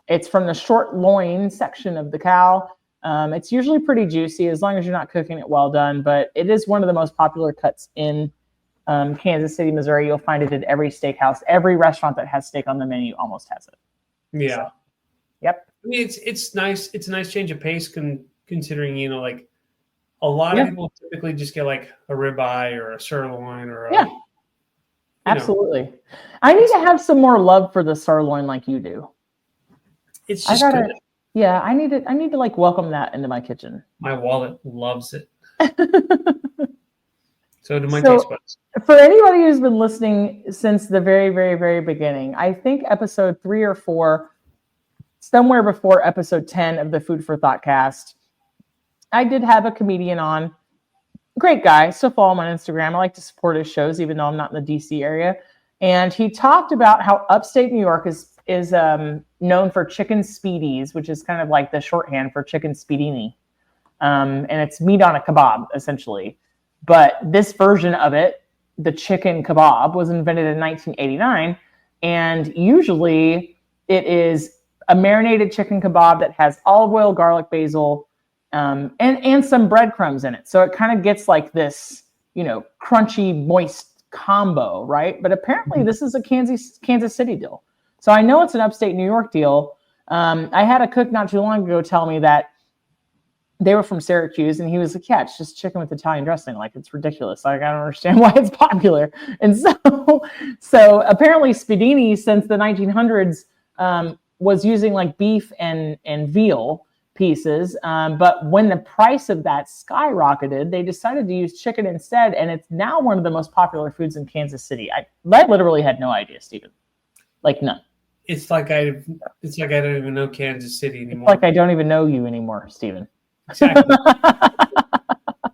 Speaker 2: It's from the short loin section of the cow. It's usually pretty juicy as long as you're not cooking it well done, but it is one of the most popular cuts in Kansas City, Missouri. You'll find it at every steakhouse. Every restaurant that has steak on the menu almost has it.
Speaker 3: Yeah.
Speaker 2: So, yep.
Speaker 3: I mean, it's nice. It's a nice change of pace considering, you know, like a lot of people typically just get like a ribeye or a sirloin or a,
Speaker 2: absolutely. I need to have some more love for the sirloin like you do.
Speaker 3: It's just good.
Speaker 2: Yeah, I need to like welcome that into my kitchen.
Speaker 3: My wallet loves it. So do my taste buds.
Speaker 2: For anybody who's been listening since the very, very, very beginning, I think episode 3 or 4, somewhere before episode 10 of the Food for Thought cast, I did have a comedian on. Great guy. Still follow him on Instagram. I like to support his shows, even though I'm not in the DC area. And he talked about how upstate New York is known for chicken speedies, which is kind of like the shorthand for chicken speedini. And it's meat on a kebab, essentially. But this version of it, the chicken kebab, was invented in 1989. And usually it is a marinated chicken kebab that has olive oil, garlic, basil, and some breadcrumbs in it. So it kind of gets like this, you know, crunchy, moist combo, right? But apparently this is a Kansas City deal. So I know it's an upstate New York deal. I had a cook not too long ago tell me that they were from Syracuse, and he was like, yeah, it's just chicken with Italian dressing. Like, it's ridiculous. Like, I don't understand why it's popular. And so apparently Spiedini, since the 1900s, was using like beef and veal pieces. But when the price of that skyrocketed, they decided to use chicken instead. And it's now one of the most popular foods in Kansas City. I literally had no idea, Stephen. Like, none.
Speaker 3: It's like I don't even know Kansas City anymore.
Speaker 2: It's like I don't even know you anymore, Stephen.
Speaker 3: Exactly.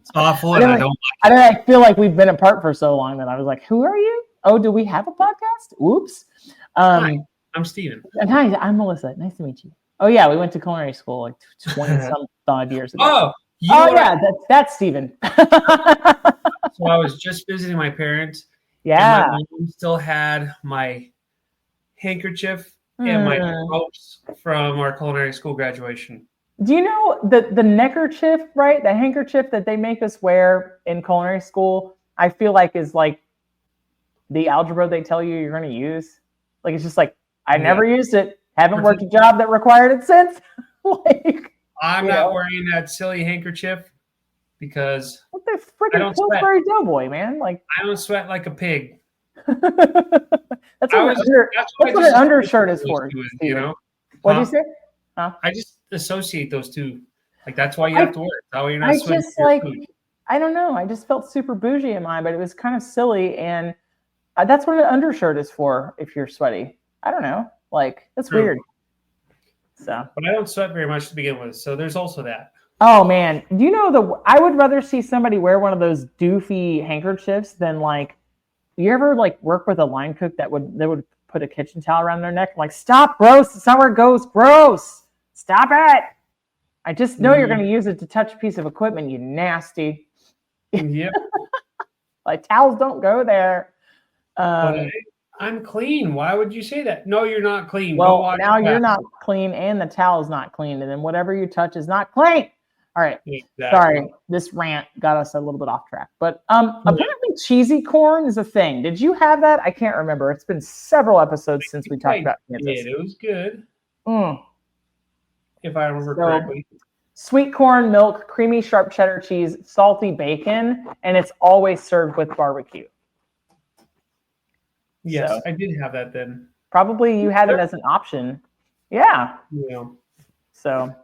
Speaker 3: It's awful, and I don't like
Speaker 2: it. I feel like we've been apart for so long that I was like, who are you? Oh, do we have a podcast? Oops.
Speaker 3: Hi, I'm Steven.
Speaker 2: Hi, I'm Melissa. Nice to meet you. Oh, yeah, we went to culinary school like 20-some odd years ago. That's Steven.
Speaker 3: So I was just visiting my parents.
Speaker 2: Yeah.
Speaker 3: And my mom still had my handkerchief and my ropes from our culinary school graduation.
Speaker 2: Do you know the neckerchief, right? The handkerchief that they make us wear in culinary school, I feel like is like the algebra they tell you you're going to use. Like, it's just like, I never used it. Haven't worked a job that required it since. Like,
Speaker 3: I'm not wearing that silly handkerchief because
Speaker 2: what the freaking Pillsbury Doughboy, man? Like,
Speaker 3: I don't sweat like a pig.
Speaker 2: That's what an undershirt is for.
Speaker 3: You know?
Speaker 2: What do you say?
Speaker 3: I just associate those two. Like, that's why you have to wear it. That way you're not sweating.
Speaker 2: Just like, I don't know. I just felt super bougie in mine, but it was kind of silly. And that's what an undershirt is for if you're sweaty. I don't know. Like, that's weird. So,
Speaker 3: but I don't sweat very much to begin with. So there's also that.
Speaker 2: Oh man. Do you know I would rather see somebody wear one of those doofy handkerchiefs than like, you ever like work with a line cook that would put a kitchen towel around their neck? Like, stop, gross. It's not where it goes. Gross. Stop it. I just know you're going to use it to touch a piece of equipment, you nasty.
Speaker 3: Yep.
Speaker 2: Like, towels don't go there.
Speaker 3: I'm clean. Why would you say that? No, you're not clean.
Speaker 2: Well, now you're not clean and the towel's not clean. And then whatever you touch is not clean. All right. Exactly. Sorry. This rant got us a little bit off track. But apparently cheesy corn is a thing. Did you have that? I can't remember. It's been several episodes since we talked about Kansas.
Speaker 3: Yeah, it was good. If I remember correctly.
Speaker 2: Sweet corn, milk, creamy sharp cheddar cheese, salty bacon, and it's always served with barbecue.
Speaker 3: Yes, so, I did have that then.
Speaker 2: Probably you had it as an option. Yeah.
Speaker 3: Yeah.
Speaker 2: So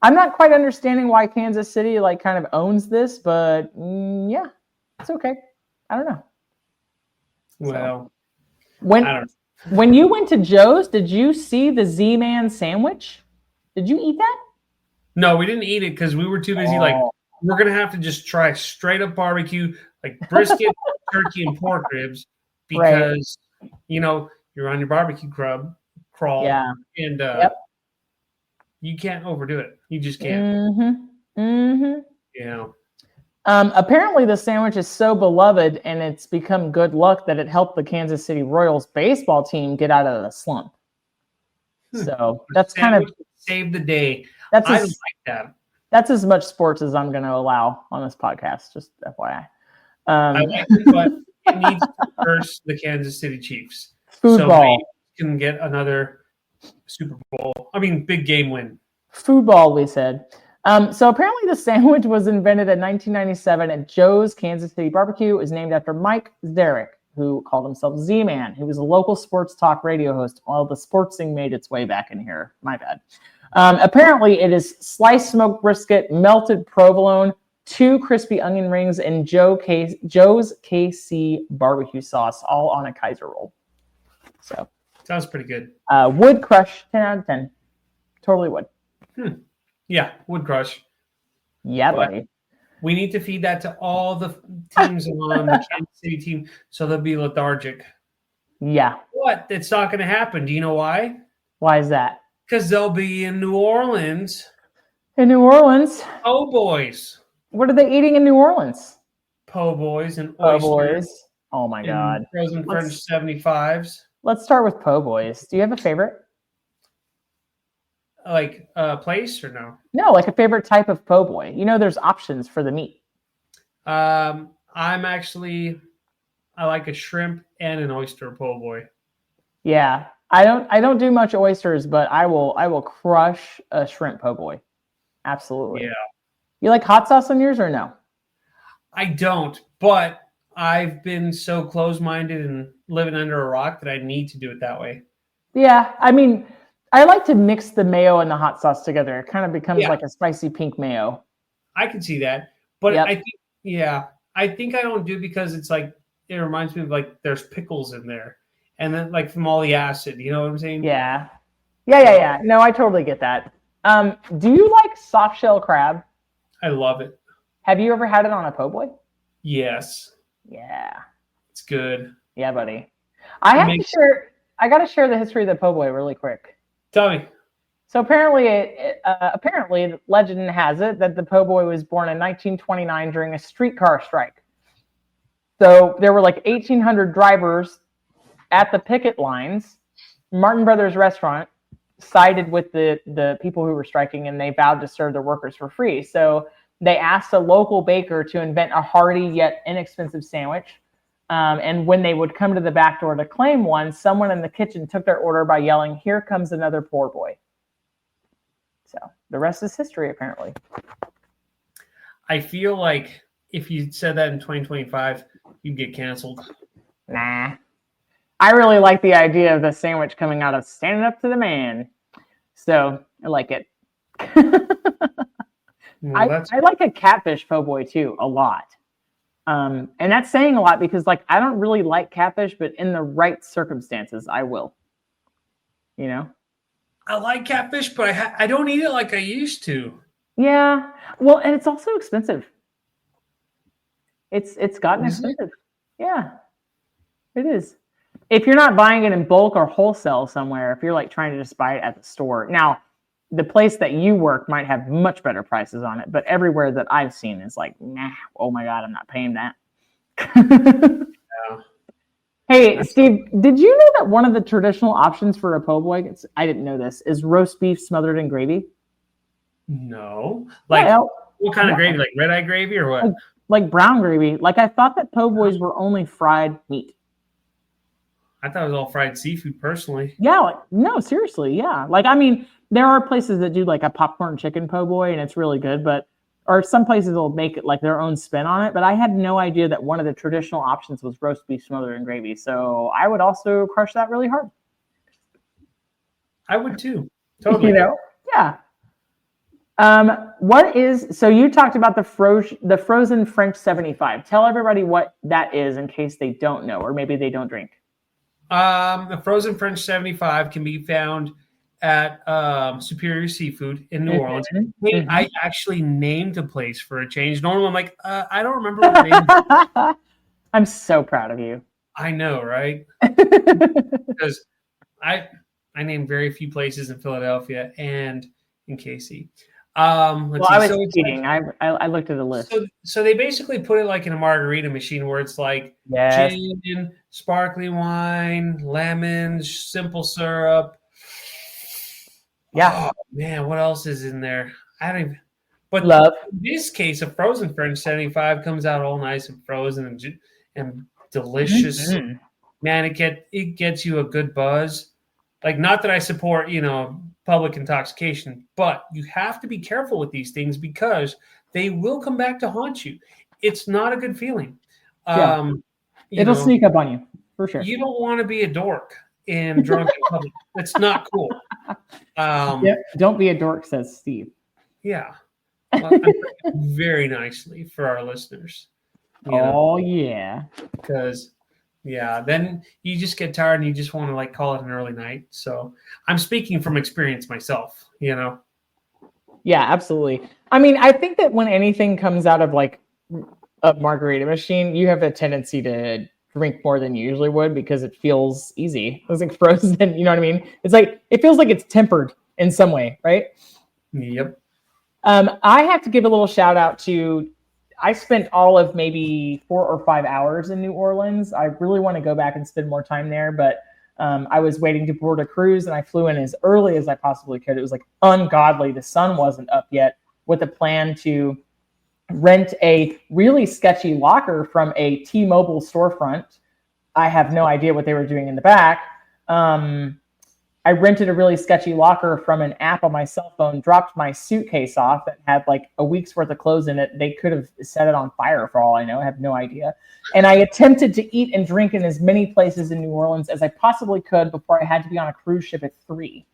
Speaker 2: I'm not quite understanding why Kansas City like kind of owns this, but yeah, it's okay. I don't know.
Speaker 3: Well,
Speaker 2: so, when you went to Joe's, did you see the Z-Man sandwich? Did you eat that?
Speaker 3: No, we didn't eat it because we were too busy we're gonna have to just try straight up barbecue, like brisket, turkey, and pork ribs, because you're on your barbecue crawl, and you can't overdo it. You just can't.
Speaker 2: Apparently, the sandwich is so beloved and it's become good luck that it helped the Kansas City Royals baseball team get out of the slump. So that's kind of
Speaker 3: saved the day.
Speaker 2: I
Speaker 3: like that.
Speaker 2: That's as much sports as I'm going to allow on this podcast. Just FYI.
Speaker 3: I like it, but it needs to curse the Kansas City Chiefs.
Speaker 2: Football
Speaker 3: can get another Super Bowl. I mean, big game win.
Speaker 2: Football, we said. So apparently the sandwich was invented in 1997 at Joe's Kansas City Barbecue. It was named after Mike Zarek, who called himself Z-Man. He was a local sports talk radio host while the sportsing made its way back in here. My bad. Apparently it is sliced smoked brisket, melted provolone, 2 crispy onion rings, and Joe's KC barbecue sauce, all on a Kaiser roll. So
Speaker 3: sounds pretty good.
Speaker 2: Wood crush, 10 out of 10. Totally would.
Speaker 3: Yeah, wood crush.
Speaker 2: Yeah, buddy.
Speaker 3: We need to feed that to all the teams on the Kansas City team so they'll be lethargic.
Speaker 2: Yeah.
Speaker 3: But it's not going to happen. Do you know why?
Speaker 2: Why is that?
Speaker 3: Because they'll be in New Orleans.
Speaker 2: In New Orleans?
Speaker 3: Po' boys.
Speaker 2: What are they eating in New Orleans?
Speaker 3: Po' boys and
Speaker 2: po'
Speaker 3: oysters.
Speaker 2: Boys. Oh, my God.
Speaker 3: Frozen French 75s.
Speaker 2: Let's start with po' boys. Do you have a favorite?
Speaker 3: Like a place or no?
Speaker 2: No, like a favorite type of po' boy. There's options for the meat.
Speaker 3: I like a shrimp and an oyster po' boy.
Speaker 2: Yeah. I don't do much oysters, but I will crush a shrimp po' boy. Absolutely.
Speaker 3: Yeah.
Speaker 2: You like hot sauce on yours or no?
Speaker 3: I don't, but I've been so close-minded and living under a rock that I need to do it that way. Yeah.
Speaker 2: I mean, I like to mix the mayo and the hot sauce together. It kind of becomes like a spicy pink mayo.
Speaker 3: I can see that. But I think I don't do it because it's like, it reminds me of like there's pickles in there. And then like from all the acid, you know what I'm saying?
Speaker 2: Yeah. No, I totally get that. Do you like soft shell crab?
Speaker 3: I love it.
Speaker 2: Have you ever had it on a po' boy?
Speaker 3: Yes.
Speaker 2: Yeah.
Speaker 3: It's good.
Speaker 2: Yeah, buddy. I got to share the history of the po' boy really quick.
Speaker 3: Tell me.
Speaker 2: So apparently, legend has it that the po' boy was born in 1929 during a streetcar strike. So there were like 1,800 drivers at the picket lines. Martin Brothers Restaurant sided with the people who were striking, and they vowed to serve their workers for free. So they asked a local baker to invent a hearty yet inexpensive sandwich. And when they would come to the back door to claim one, someone in the kitchen took their order by yelling, "Here comes another poor boy." So the rest is history, apparently.
Speaker 3: I feel like if you said that in 2025, you'd get canceled.
Speaker 2: Nah. I really like the idea of the sandwich coming out of standing up to the man. So I like it. I like a catfish po' boy too, a lot. And that's saying a lot because like I don't really like catfish, but in the right circumstances, I will.
Speaker 3: I like catfish, but I don't eat it like I used to.
Speaker 2: Yeah. Well, and it's also expensive. It's gotten expensive. Yeah, it is. If you're not buying it in bulk or wholesale somewhere, if you're like trying to just buy it at the store. Now, the place that you work might have much better prices on it, but everywhere that I've seen is like, nah, oh my God, I'm not paying that.
Speaker 3: Yeah.
Speaker 2: Hey, Steve, did you know that one of the traditional options for a po' boy, I didn't know this, is roast beef smothered in gravy?
Speaker 3: No. Like, what kind of gravy? Like red-eye gravy or what?
Speaker 2: Like brown gravy. Like, I thought that po' boys were only fried meat.
Speaker 3: I thought it was all fried seafood, personally.
Speaker 2: Yeah, no, seriously, yeah. Like, I mean, there are places that do like a popcorn chicken po' boy, and it's really good, or some places will make it like their own spin on it. But I had no idea that one of the traditional options was roast beef smothered in gravy. So I would also crush that really hard.
Speaker 3: I would too. Totally.
Speaker 2: Yeah. So you talked about the frozen French 75. Tell everybody what that is in case they don't know, or maybe they don't drink.
Speaker 3: The frozen French 75 can be found at Superior Seafood in New Orleans. Hey, I actually named a place for a change. Normally, I'm like, I don't remember what the name.
Speaker 2: I'm so proud of you.
Speaker 3: I know, right? Because I named very few places in Philadelphia and in KC.
Speaker 2: I was cheating. I looked at the list.
Speaker 3: So they basically put it like in a margarita machine where it's like gin, sparkling wine, lemons, simple syrup.
Speaker 2: Yeah.
Speaker 3: Oh, man, what else is in there? I don't even. But
Speaker 2: love.
Speaker 3: In this case, a frozen French 75 comes out all nice and frozen and delicious. Mm-hmm. Man, it gets you a good buzz. Like, not that I support, public intoxication, but you have to be careful with these things because they will come back to haunt you. It's not a good feeling.
Speaker 2: Yeah. It'll sneak up on you, for sure.
Speaker 3: You don't want to be a dork and drunk in public. It's not cool.
Speaker 2: Don't be a dork, says Steve.
Speaker 3: Yeah. Well, very nicely for our listeners.
Speaker 2: Yeah.
Speaker 3: Because... yeah, then you just get tired and you just want to call it an early night. So I'm speaking from experience myself, Yeah,
Speaker 2: absolutely. I mean, I think that when anything comes out of a margarita machine, you have a tendency to drink more than you usually would because it feels easy. It's like frozen, you know what I mean? It's like, it feels like it's tempered in some way, right?
Speaker 3: Yep.
Speaker 2: I have to give a little shout out to, I spent all of maybe 4 or 5 hours in New Orleans. I really want to go back and spend more time there, but I was waiting to board a cruise and I flew in as early as I possibly could. It was ungodly. The sun wasn't up yet, with a plan to rent a really sketchy locker from a T-Mobile storefront. I have no idea what they were doing in the back. I rented a really sketchy locker from an app on my cell phone, dropped my suitcase off that had a week's worth of clothes in it. They could have set it on fire for all I know. I have no idea. And I attempted to eat and drink in as many places in New Orleans as I possibly could before I had to be on a cruise ship at 3.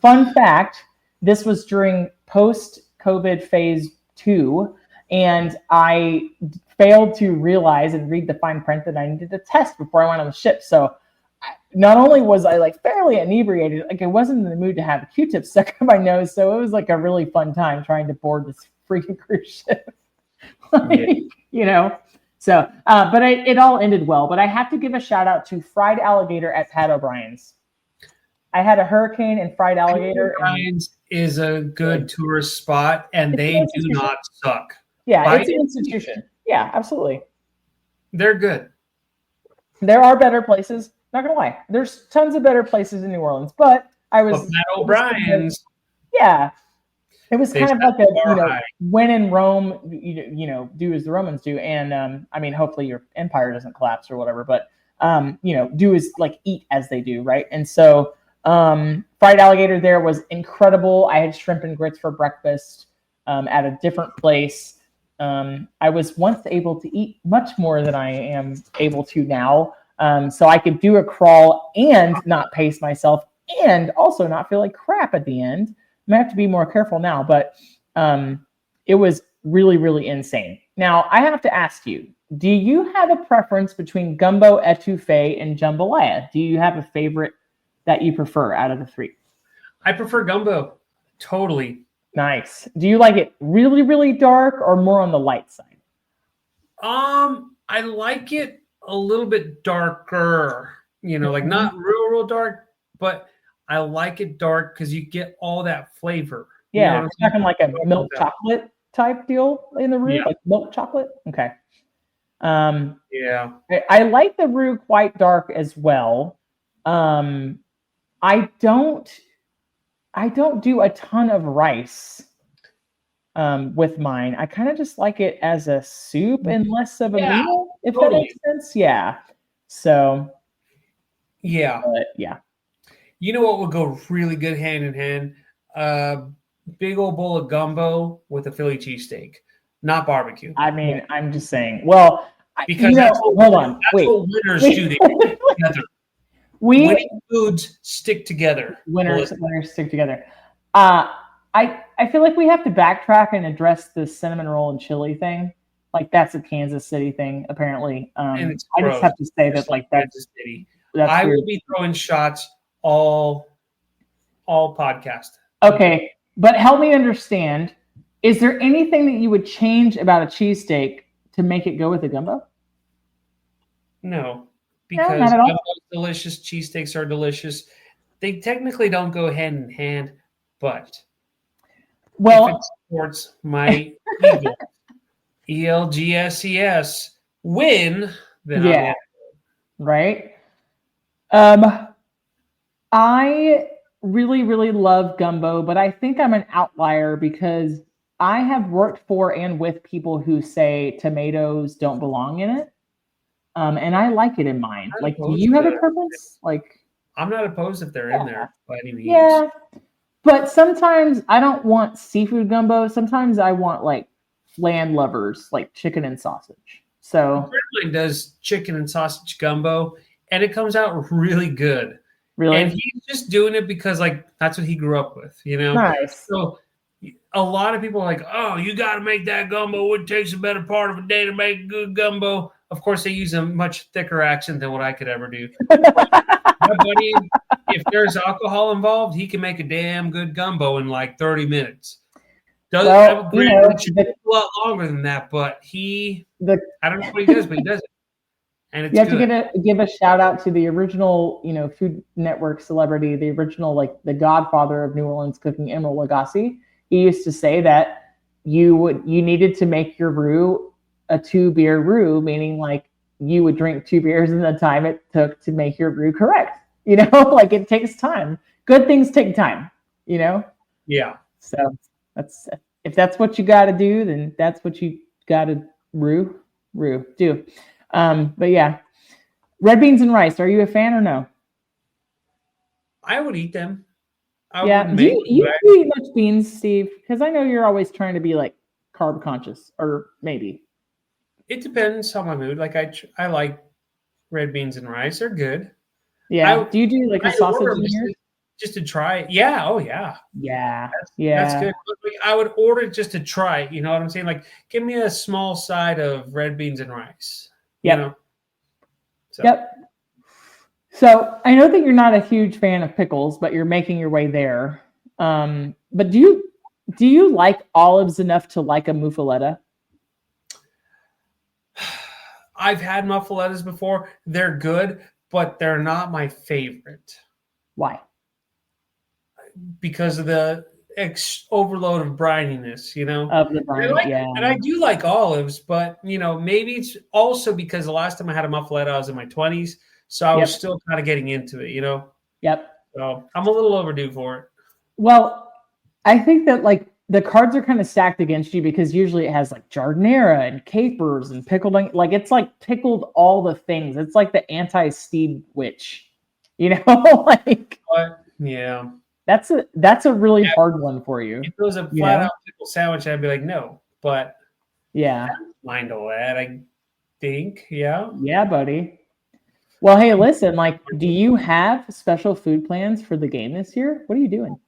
Speaker 2: Fun fact, this was during post-COVID phase 2, and I failed to realize and read the fine print that I needed a test before I went on the ship. So not only was I fairly inebriated, I wasn't in the mood to have a Q-tip stuck in my nose. So it was a really fun time trying to board this freaking cruise ship. So, but it all ended well. But I have to give a shout out to Fried Alligator at Pat O'Brien's. I had a hurricane and fried alligator.
Speaker 3: O'Brien's is a good tourist spot, and they do not suck.
Speaker 2: Yeah, it's an institution. Yeah, absolutely.
Speaker 3: They're good.
Speaker 2: There are better places. Not gonna lie, there's tons of better places in New Orleans, but I was
Speaker 3: Matt O'Brien's.
Speaker 2: Yeah, it was kind of like when in Rome, do as the Romans do, and I mean, hopefully your empire doesn't collapse or whatever, but do as eat as they do, right? And so, fried alligator there was incredible. I had shrimp and grits for breakfast at a different place. I was once able to eat much more than I am able to now. So I could do a crawl and not pace myself and also not feel like crap at the end. I have to be more careful now, but it was really, really insane. Now, I have to ask you, do you have a preference between gumbo, etouffee, and jambalaya? Do you have a favorite that you prefer out of the 3?
Speaker 3: I prefer gumbo. Totally.
Speaker 2: Nice. Do you like it really, really dark or more on the light side?
Speaker 3: I like it a little bit darker, not real dark, but I like it dark because you get all that flavor.
Speaker 2: Yeah, it's talking like a milk chocolate type deal in the roux, like milk chocolate. Okay.
Speaker 3: Yeah.
Speaker 2: I like the roux quite dark as well. I don't do a ton of rice with mine. I kind of just like it as a soup and less of a meal, if that makes sense. Yeah. So.
Speaker 3: Yeah.
Speaker 2: Yeah.
Speaker 3: You know what would go really good hand in hand? Big old bowl of gumbo with a Philly cheesesteak, not barbecue.
Speaker 2: I mean, I'm just saying. Well,
Speaker 3: because
Speaker 2: hold on.
Speaker 3: That's what winners do. They stick together. Winning foods stick together.
Speaker 2: Winners stick together. I feel like we have to backtrack and address the cinnamon roll and chili thing. That's a Kansas City thing, apparently. I just have to say that that's
Speaker 3: Kansas City. I will be throwing shots all all podcast.
Speaker 2: Okay, but help me understand. Is there anything that you would change about a cheesesteak to make it go with a gumbo?
Speaker 3: No, because
Speaker 2: not at all.
Speaker 3: gumbo is delicious. Cheesesteaks are delicious. They technically don't go hand in hand, but if it supports my Eagles, ELGSES win, then
Speaker 2: yeah, right. I really, really love gumbo, but I think I'm an outlier because I have worked for and with people who say tomatoes don't belong in it. And I like it in mine. Like, do you have a preference? Like,
Speaker 3: I'm not opposed if they're in there by any means.
Speaker 2: Yeah, but sometimes I don't want seafood gumbo. Sometimes I want like land lovers, like chicken and sausage. So
Speaker 3: Gremlin does chicken and sausage gumbo, and it comes out really good.
Speaker 2: Really,
Speaker 3: and he's just doing it because like that's what he grew up with, you know.
Speaker 2: Nice.
Speaker 3: So a lot of people are like, "Oh, you got to make that gumbo. It takes a better part of a day to make good gumbo." Of course, they use a much thicker accent than what I could ever do. My buddy, if there's alcohol involved, he can make a damn good gumbo in like 30 minutes. Does a lot longer than that, but I don't know what he does, but he does it. And it's
Speaker 2: you have to give a shout out to the original, Food Network celebrity, the original, like the godfather of New Orleans cooking, Emeril Lagasse. He used to say that you needed to make your roux a 2-beer roux, meaning like you would drink 2 beers in the time it took to make your roux correct. Like it takes time. Good things take time,
Speaker 3: Yeah.
Speaker 2: So if that's what you got to do, then that's what you got to do. But yeah, red beans and rice. Are you a fan or no?
Speaker 3: I would eat them.
Speaker 2: Do you eat much beans, Steve? Because I know you're always trying to be like carb conscious, or maybe.
Speaker 3: It depends on my mood. Like I like red beans and rice. They're good.
Speaker 2: Yeah. Do you do like a sausage in here?
Speaker 3: Just to try it. Yeah. Oh yeah.
Speaker 2: Yeah.
Speaker 3: That's good. But I would order it just to try it. You know what I'm saying? Like, give me a small side of red beans and rice.
Speaker 2: Yep. Yep. So I know that you're not a huge fan of pickles, but you're making your way there. But do you like olives enough to like a muffaletta?
Speaker 3: I've had muffalettas before. They're good, but they're not my favorite.
Speaker 2: Why?
Speaker 3: Because of the overload of brininess,
Speaker 2: Of the brine,
Speaker 3: And I do like olives, but, maybe it's also because the last time I had a muffaletta, I was in my 20s, so I was still kind of getting into it,
Speaker 2: Yep.
Speaker 3: So I'm a little overdue for it.
Speaker 2: Well, I think that, like, the cards are kind of stacked against you because usually it has, like, jardinera and capers and pickled, like, it's, like, pickled all the things. It's like the anti-Steve witch, like...
Speaker 3: But, yeah.
Speaker 2: That's a really hard one for you.
Speaker 3: If it was a flat out pickle sandwich, I'd be like, no. But
Speaker 2: yeah,
Speaker 3: I don't mind all that. I think, yeah,
Speaker 2: buddy. Well, hey, listen. Like, do you have special food plans for the game this year? What are you doing?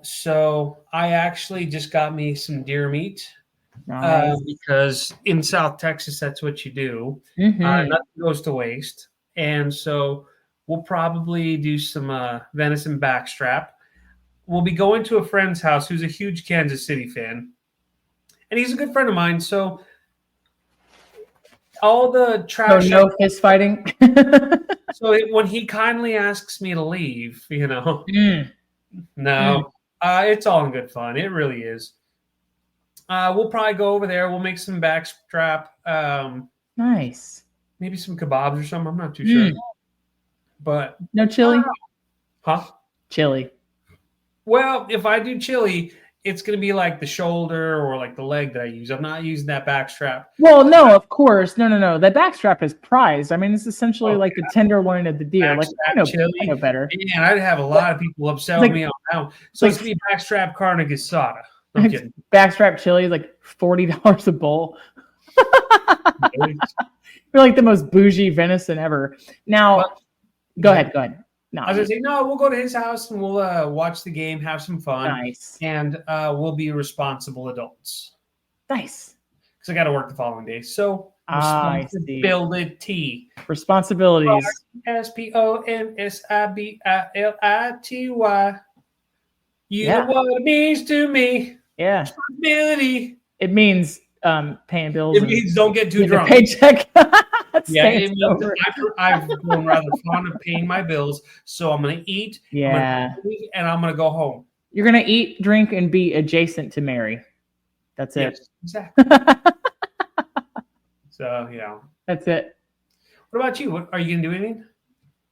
Speaker 3: So I actually just got me some deer meat.
Speaker 2: Nice.
Speaker 3: Because in South Texas, that's what you do.
Speaker 2: Mm-hmm.
Speaker 3: Nothing goes to waste, and so. We'll probably do some venison backstrap. We'll be going to a friend's house who's a huge Kansas City fan. And he's a good friend of mine. So all the trash.
Speaker 2: So no fist fighting?
Speaker 3: So when he kindly asks me to leave, no. It's all in good fun. It really is. We'll probably go over there. We'll make some backstrap.
Speaker 2: Nice.
Speaker 3: Maybe some kebabs or something. I'm not too sure. But
Speaker 2: no chili?
Speaker 3: Huh?
Speaker 2: Chili.
Speaker 3: Well, if I do chili, it's going to be like the shoulder or like the leg that I use. I'm not using that backstrap.
Speaker 2: Well, no, of course. No. That backstrap is prized. I mean, it's essentially like the tenderloin of the deer. Like, I know better.
Speaker 3: And I'd have a lot of people upset with me on that one. So it's going to be backstrap carne asada. I'm kidding.
Speaker 2: Backstrap chili is like $40 a bowl. You're like the most bougie venison ever. Now... Go ahead.
Speaker 3: No, I was going to say, no, we'll go to his house and we'll watch the game, have some fun.
Speaker 2: Nice.
Speaker 3: And we'll be responsible adults.
Speaker 2: Nice.
Speaker 3: Because I got to work the following day. So Responsibility.
Speaker 2: Responsibilities.
Speaker 3: Responsibility. You
Speaker 2: Yeah.
Speaker 3: know what it means to me.
Speaker 2: Yeah.
Speaker 3: Responsibility.
Speaker 2: It means paying bills.
Speaker 3: It means don't get too drunk.
Speaker 2: Paycheck.
Speaker 3: Yeah, it means I've grown rather fond of paying my bills, so I'm going to eat.
Speaker 2: Yeah.
Speaker 3: And I'm going to go home.
Speaker 2: You're going to eat, drink, and be adjacent to Mary. That's it.
Speaker 3: Yes, exactly. So, yeah.
Speaker 2: That's it.
Speaker 3: What about you? Are you going to do anything?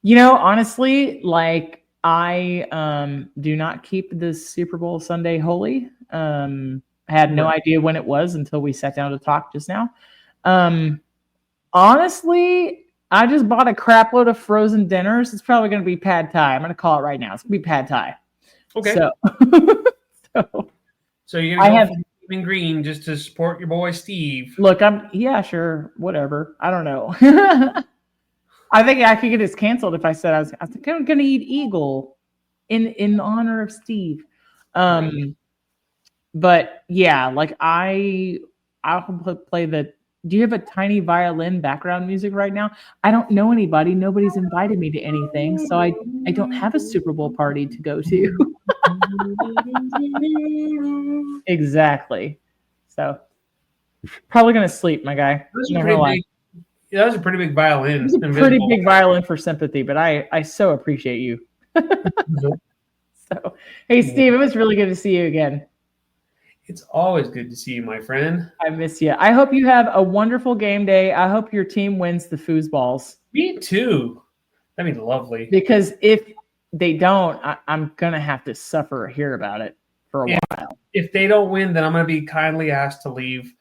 Speaker 2: You know, honestly, like I do not keep the Super Bowl Sunday holy. I had no idea when it was until we sat down to talk just now. Honestly, I just bought a crap load of frozen dinners. It's probably going to be pad thai. I'm going to call it right now. It's going to be pad thai.
Speaker 3: Okay.
Speaker 2: So
Speaker 3: you're going to go for Stephen Green just to support your boy Steve.
Speaker 2: Look, sure, whatever. I don't know. I think I could get this canceled if I said I think I'm going to eat Eagle in honor of Steve. But yeah, like I'll play the. Do you have a tiny violin background music right now? I don't know anybody. Nobody's invited me to anything, so I don't have a Super Bowl party to go to. Exactly. So probably gonna sleep, my guy.
Speaker 3: That was a pretty big violin.
Speaker 2: It's a pretty big violin for sympathy, but I so appreciate you. So hey, Steve, it was really good to see you again.
Speaker 3: It's always good to see you, my friend.
Speaker 2: I miss you. I hope you have a wonderful game day. I hope your team wins the foosballs.
Speaker 3: Me too. That'd be lovely.
Speaker 2: Because if they don't, I'm going to have to suffer or hear about it for a while.
Speaker 3: If they don't win, then I'm going to be kindly asked to leave.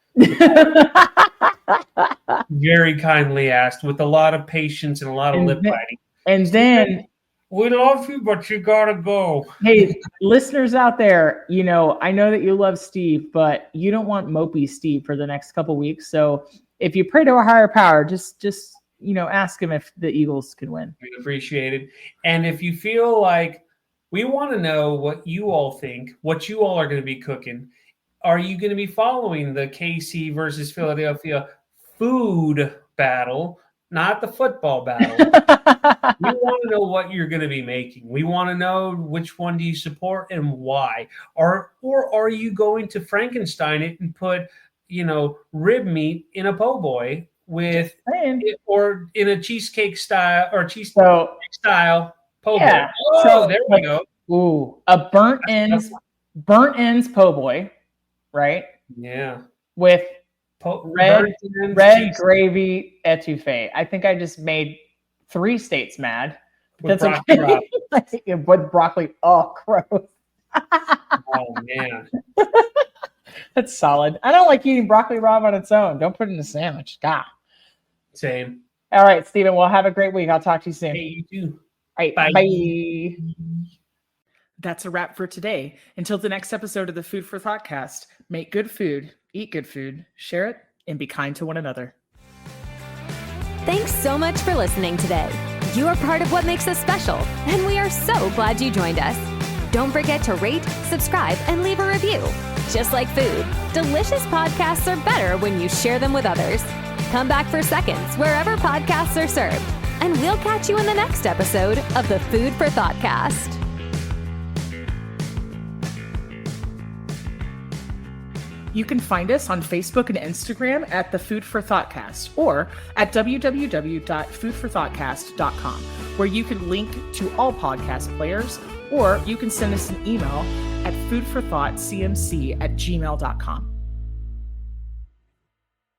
Speaker 3: Very kindly asked, with a lot of patience and a lot of lip biting.
Speaker 2: And then...
Speaker 3: We love you, but you gotta go.
Speaker 2: Hey, listeners out there, you know, I know that you love Steve, but you don't want mopey Steve for the next couple weeks. So if you pray to a higher power, just ask him if the Eagles can win.
Speaker 3: We appreciate it. And if you feel like we want to know what you all think, what you all are going to be cooking, are you going to be following the KC versus Philadelphia food battle? Not the football battle. We want to know what you're going to be making. We want to know which one do you support and why. Or are you going to Frankenstein it and put, rib meat in a po' boy or in a cheesecake style or style po' boy? Oh, there we go.
Speaker 2: Ooh, a burnt ends po' boy, right?
Speaker 3: Yeah.
Speaker 2: With red gravy etouffee. I think I just made 3 states mad.
Speaker 3: That's okay.
Speaker 2: With broccoli. Oh, gross.
Speaker 3: Oh, man.
Speaker 2: That's solid. I don't like eating broccoli raw on its own. Don't put it in a sandwich. God.
Speaker 3: Same.
Speaker 2: All right, Stephen. Well, have a great week. I'll talk to you soon.
Speaker 3: Hey, you too.
Speaker 2: All right. Bye.
Speaker 4: That's a wrap for today. Until the next episode of the Food for Thoughtcast, make good food, eat good food, share it, and be kind to one another.
Speaker 1: Thanks so much for listening today. You are part of what makes us special, and we are so glad you joined us. Don't forget to rate, subscribe, and leave a review. Just like food, delicious podcasts are better when you share them with others. Come back for seconds wherever podcasts are served, and we'll catch you in the next episode of the Food for Thoughtcast.
Speaker 4: You can find us on Facebook and Instagram at the Food for Thoughtcast or at www.foodforthoughtcast.com, where you can link to all podcast players, or you can send us an email at foodforthoughtcmc@gmail.com.